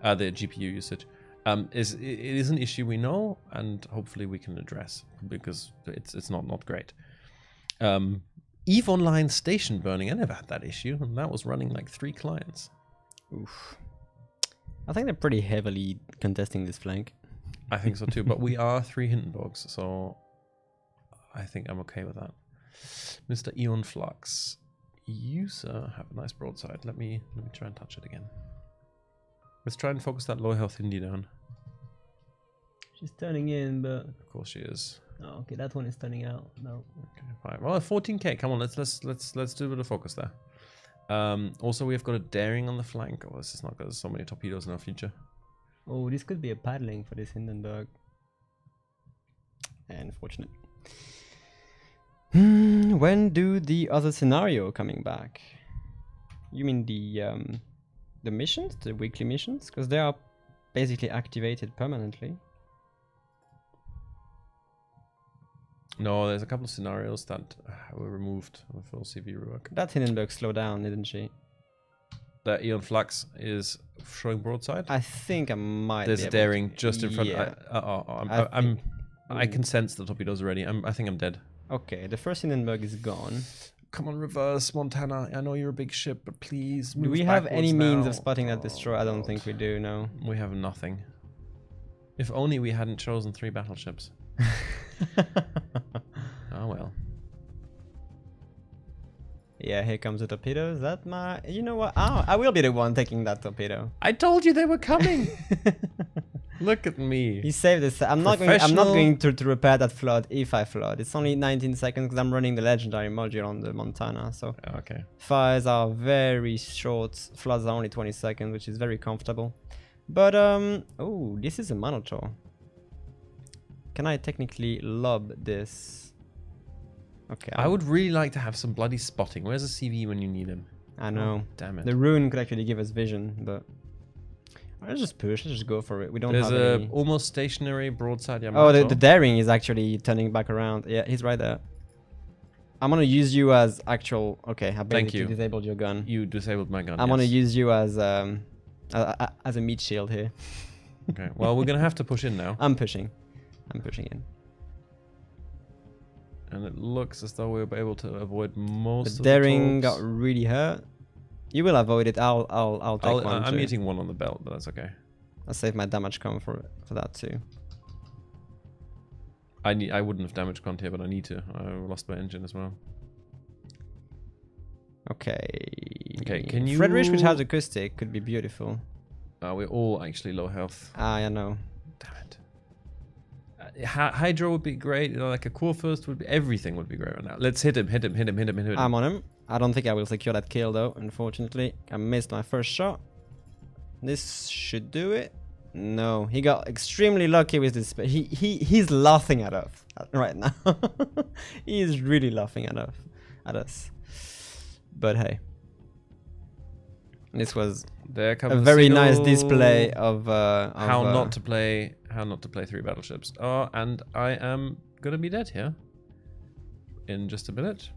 The GPU usage. It is an issue we know, and hopefully we can address, because it's not great. EVE Online station burning, I never had that issue, and that was running like 3 clients. Oof. I think they're pretty heavily contesting this flank. I think so too, but we are 3 Hindenburgs, so I think I'm okay with that. Mr. Eon Flux. User have a nice broadside. Let me try and touch it again. Let's try and focus that low health Hindi down. She's turning in, but of course she is. Oh, okay, that one is turning out. No. Okay, fine. Well, 14k. Come on, let's do a bit of focus there. Also, we've got a daring on the flank. Oh, this is not good. There's so many torpedoes in our future. Oh, this could be a paddling for this Hindenburg. Unfortunate. When do the other scenario coming back? You mean the missions, the weekly missions? Because they are basically activated permanently. No, there's a couple of scenarios that were removed with full CV rework. That Hindenburg slowed down, didn't she? That Eon Flux is showing broadside. I think I might. There's be daring just in front. Yeah. I can sense the torpedoes already. I think I'm dead. Okay, the first Hindenburg is gone. Come on, reverse, Montana. I know you're a big ship, but please move Do we have any means now. of spotting that destroyer? I don't think we do, no. We have nothing. If only we hadn't chosen 3 battleships. Oh well. Yeah, here comes the torpedo. Is that my... You know what? Oh, I will be the one taking that torpedo. I told you they were coming! Look at me. He saved this. I'm not going to repair that flood if I flood. It's only 19 seconds because I'm running the legendary module on the Montana. So okay. fires are very short. Floods are only 20 seconds, which is very comfortable. But oh, this is a Minotaur. Can I technically lob this? Okay. I would really like to have some bloody spotting. Where's the CV when you need him? I know. Oh, damn it. The rune could actually give us vision, but let's just push. Let's just go for it. We don't have There's any... almost stationary broadside Yamato. Oh, the daring is actually turning back around. Yeah, he's right there. I'm gonna use you as actual... Okay, I basically disabled your gun. You disabled my gun, I'm gonna use you as a meat shield here. Okay, well, we're gonna have to push in now. I'm pushing in. And it looks as though we're able to avoid most of the daring got really hurt. You will avoid it. I'll take one. I'm eating one on the belt, but that's okay. I'll save my damage con for that too. I wouldn't have damage con here, but I need to. I lost my engine as well. Okay. Okay, can you... Frederick without acoustic could be beautiful. We're all actually low health. I know. Damn it. Hydro would be great. You know, like a Kurfürst would be... Everything would be great right now. Let's hit him. I'm on him. I don't think I will secure that kill though, unfortunately. I missed my first shot. This should do it. No, he got extremely lucky with this. He's laughing at us right now. He is really laughing at us. But hey, this was a very nice display of how not to play 3 battleships. Oh, and I am gonna be dead here in just a minute.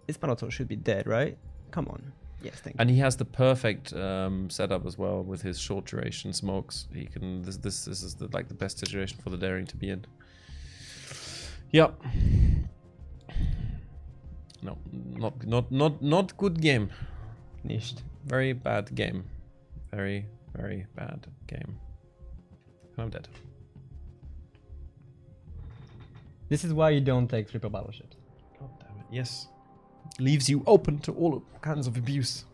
This Minotaur should be dead, right? Come on. Yes, thank you. And he has the perfect setup as well with his short duration smokes. He can. This is the best situation for the daring to be in. Yep. No, not good game. Nicht. Very bad game. Very bad game. I'm dead. This is why you don't take triple battleships. God damn it. Yes. Leaves you open to all kinds of abuse.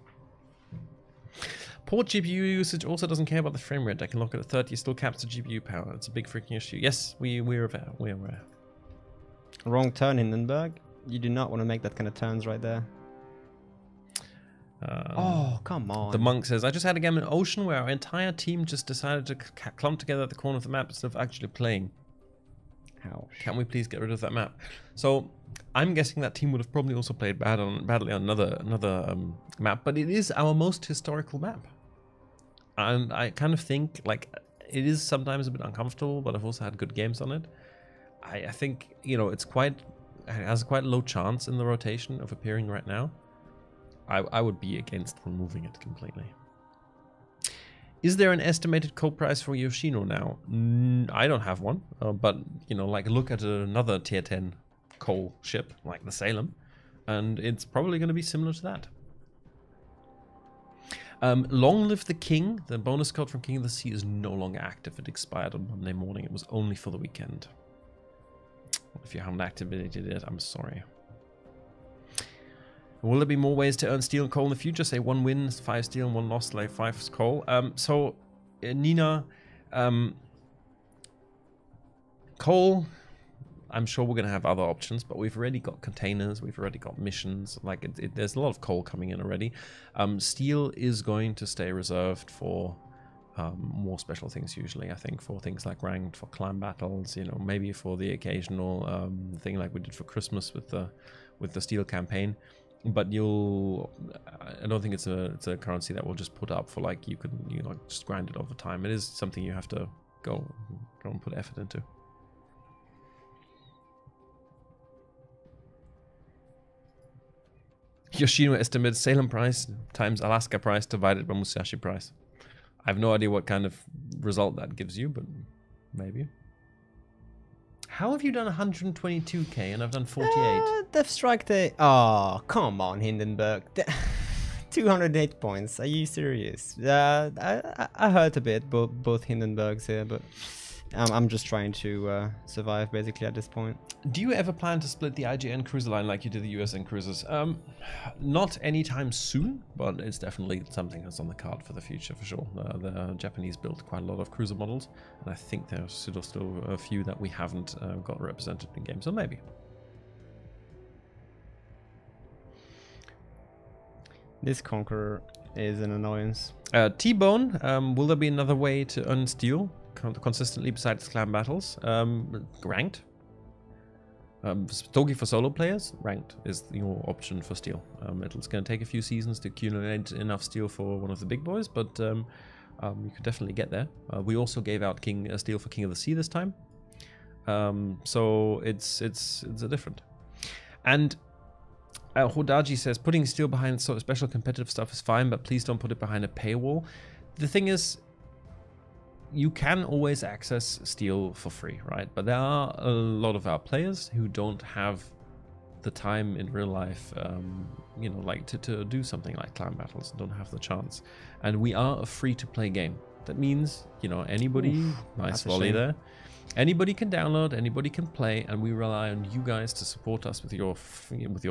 Poor GPU usage also doesn't care about the frame rate. I can lock it at 30, still caps the GPU power. It's a big freaking issue. Yes, we're aware. We're aware. Wrong turn, Hindenburg. You do not want to make that kind of turns right there. Oh, come on. The monk says, I just had a game in Ocean where our entire team just decided to clump together at the corner of the map instead of actually playing. How? Can we please get rid of that map? So I'm guessing that team would have probably also played badly on another map, but it is our most historical map. And I kind of think, like, it is sometimes a bit uncomfortable, but I've also had good games on it. I think, you know, it has quite a low chance in the rotation of appearing right now. I would be against removing it completely. Is there an estimated coal price for Yoshino now? I don't have one, but, you know, like, look at another tier 10 coal ship, like the Salem, and it's probably going to be similar to that. Long Live the King, the bonus code from King of the Sea is no longer active. It expired on Monday morning. It was only for the weekend. If you haven't activated it, I'm sorry. Will there be more ways to earn steel and coal in the future? Say 1 win, 5 steel, and 1 loss, like 5 coal. So, Nina, coal, I'm sure we're going to have other options, but we've already got containers, we've already got missions. Like, there's a lot of coal coming in already. Steel is going to stay reserved for more special things usually, I think, for things like ranked, for clan battles, you know, maybe for the occasional thing like we did for Christmas with the steel campaign. But I don't think it's a currency that we'll just put up for, like, you know, just grind it over time. It is something you have to go and put effort into. Yoshino estimates Salem price times Alaska price divided by Musashi price. I have no idea what kind of result that gives you, but maybe. How have you done 122k and I've done 48? Death Strike Day. Oh, come on, Hindenburg. 208 points. Are you serious? I hurt a bit, both Hindenburgs here, but I'm just trying to survive basically at this point. Do you ever plan to split the IGN cruiser line like you did the USN cruisers? Not anytime soon, but it's definitely something that's on the card for the future for sure. The Japanese built quite a lot of cruiser models, and I think there's still a few that we haven't got represented in games, so maybe. This Conqueror is an annoyance. T-Bone, will there be another way to earn steel consistently besides clan battles? Ranked. Togi for solo players, ranked is your option for steel. It's going to take a few seasons to accumulate enough steel for one of the big boys, but you could definitely get there. We also gave out steel for King of the Sea this time, so it's a different. And Hodaji says putting steel behind special competitive stuff is fine, but please don't put it behind a paywall. The thing is, you can always access steel for free, right? But there are a lot of our players who don't have the time in real life, you know, like to do something like clan battles and don't have the chance. And we are a free-to-play game. That means, you know, anybody, nice volley there, anybody can download, anybody can play, and we rely on you guys to support us with your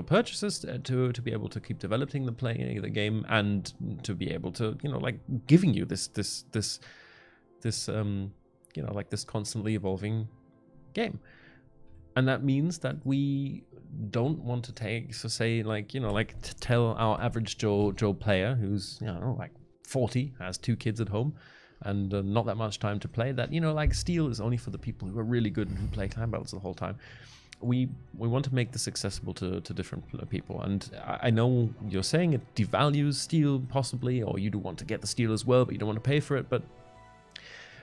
purchases to be able to keep developing the game and to be able to, you know, like giving you this you know, like this constantly evolving game. And that means that we don't want to take, so say, like, you know, like to tell our average Joe player who's, you know, like 40, has 2 kids at home and not that much time to play, that, you know, like steel is only for the people who are really good and who play clan battles the whole time. We want to make this accessible to different people, and I know you're saying it devalues steel possibly, or you do want to get the steel as well, but you don't want to pay for it, but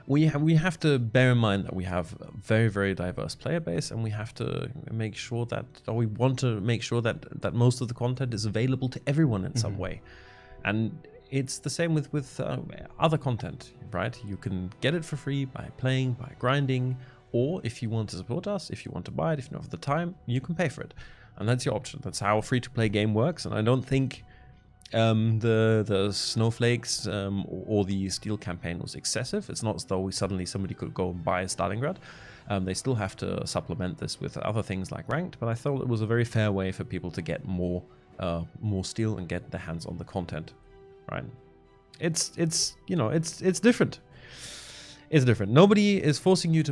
we have to bear in mind that we have a very, very diverse player base, and we have to make sure that, or we want to make sure that most of the content is available to everyone in some way. And it's the same with other content, right? You can get it for free by playing, by grinding, or if you want to support us, if you want to buy it, if you don't have the time, you can pay for it. And that's your option. That's how a free-to-play game works, and I don't think the snowflakes or the steel campaign was excessive. It's not as though somebody could go and buy a Stalingrad. They still have to supplement this with other things like ranked, but I thought it was a very fair way for people to get more steel and get their hands on the content, right? it's different. It's different. Nobody is forcing you to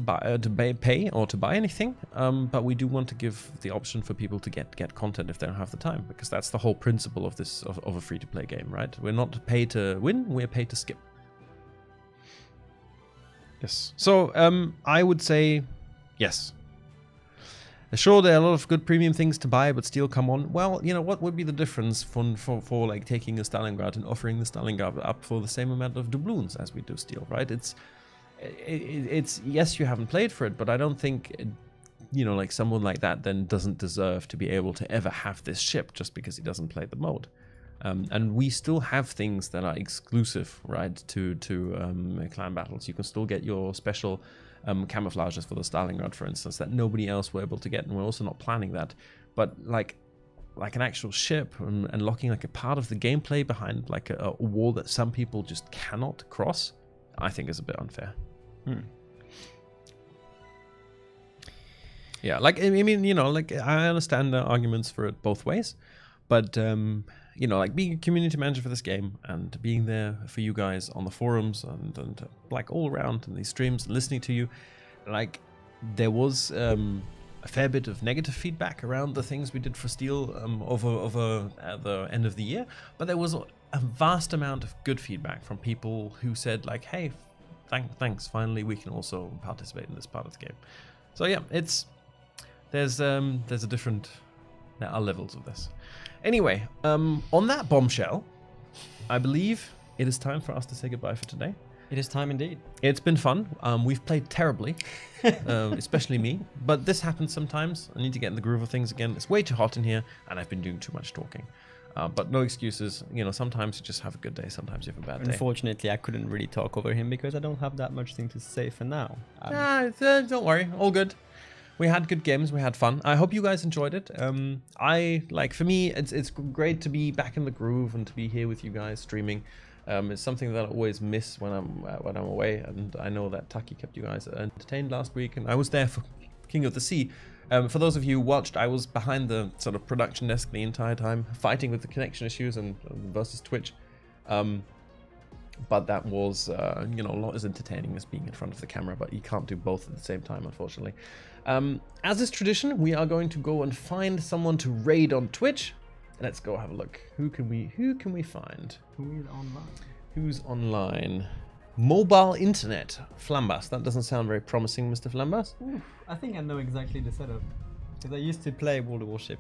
pay or to buy anything, but we do want to give the option for people to get content if they don't have the time, because that's the whole principle of this of a free-to-play game, right? We're not paid to win; we're paid to skip. Yes. So I would say yes. Sure, there are a lot of good premium things to buy, but still, come on. Well, you know, what would be the difference for like taking a Stalingrad and offering the Stalingrad up for the same amount of doubloons as we do steel, right? It's yes, you haven't played for it, but I don't think, you know, like someone like that then doesn't deserve to be able to ever have this ship just because he doesn't play the mode. And we still have things that are exclusive, right, to clan battles. You can still get your special camouflages for the Stalingrad, for instance, that nobody else were able to get, and we're also not planning that. But like an actual ship and locking like a part of the gameplay behind like a wall that some people just cannot cross, I think is a bit unfair. Yeah, like, I mean, you know, like, I understand the arguments for it both ways, but you know, like, being a community manager for this game and being there for you guys on the forums and like all around in these streams and listening to you, like, there was a fair bit of negative feedback around the things we did for Steel over the end of the year, but there was a vast amount of good feedback from people who said like, hey, thanks, finally we can also participate in this part of the game. So yeah, there's a different, there are levels of this. Anyway, on that bombshell, I believe it is time for us to say goodbye for today. It is time indeed. It's been fun. We've played terribly, especially me, but this happens sometimes. I need to get in the groove of things again. It's way too hot in here, and I've been doing too much talking. But no excuses. You know, sometimes you just have a good day, sometimes you have a bad day. Unfortunately, I couldn't really talk over him because I don't have that much thing to say for now. Don't worry, all good. We had good games, we had fun. I hope you guys enjoyed it. For me, it's great to be back in the groove and to be here with you guys streaming. It's something that I always miss when I'm away, and I know that Taki kept you guys entertained last week, and I was there for King of the Sea. For those of you who watched, I was behind the sort of production desk the entire time, fighting with the connection issues and versus Twitch. But that was, you know, not as entertaining as being in front of the camera, but you can't do both at the same time, unfortunately. As is tradition, we are going to go and find someone to raid on Twitch. Let's go have a look. Who can we find? Who is online? Who's online? Mobile internet. Flambas. That doesn't sound very promising, Mr. Flambas. Ooh, I think I know exactly the setup. Because I used to play World of Warship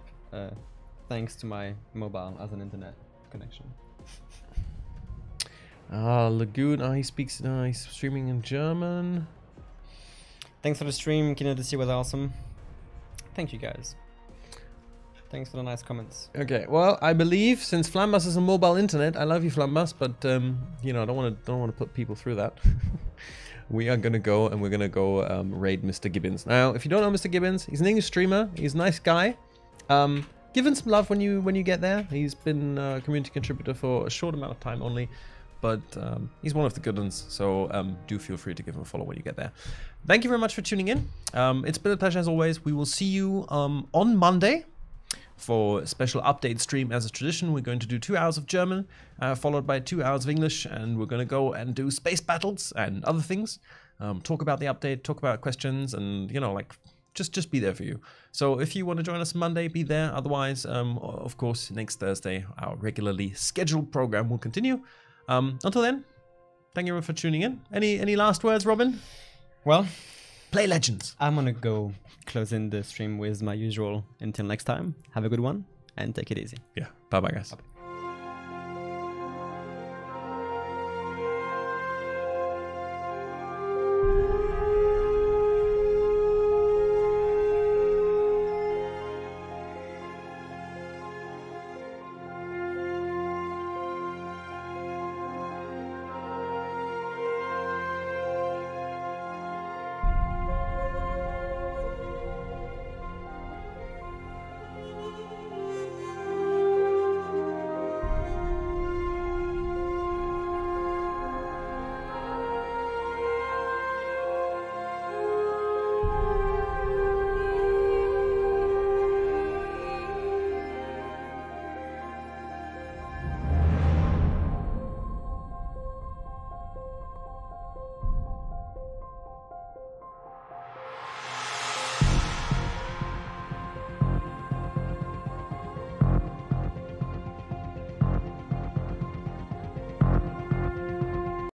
thanks to my mobile as an internet connection. Lagoon. He speaks. He's streaming in German. Thanks for the stream. King of the Sea was awesome. Thank you guys. Thanks for the nice comments. Okay, well, I believe since Flambas is a mobile internet, I love you, Flambas, but you know, I don't want to put people through that. We are gonna go and we're gonna go raid Mr. Gibbons. Now, if you don't know Mr. Gibbons, he's an English streamer. He's a nice guy. Give him some love when you get there. He's been a community contributor for a short amount of time only, but he's one of the good ones. So do feel free to give him a follow when you get there. Thank you very much for tuning in. It's been a pleasure as always. We will see you on Monday for a special update stream. As a tradition, we're going to do 2 hours of German, followed by 2 hours of English, and we're going to go and do space battles and other things. Talk about the update, talk about questions, and, you know, like, just be there for you. So if you want to join us Monday, be there. Otherwise, of course, next Thursday, our regularly scheduled program will continue. Until then, thank you for tuning in. Any last words, Robin? Well, play Legends. I'm gonna go close in the stream with my usual. Until next time, have a good one and take it easy. Yeah, bye-bye, guys. Bye.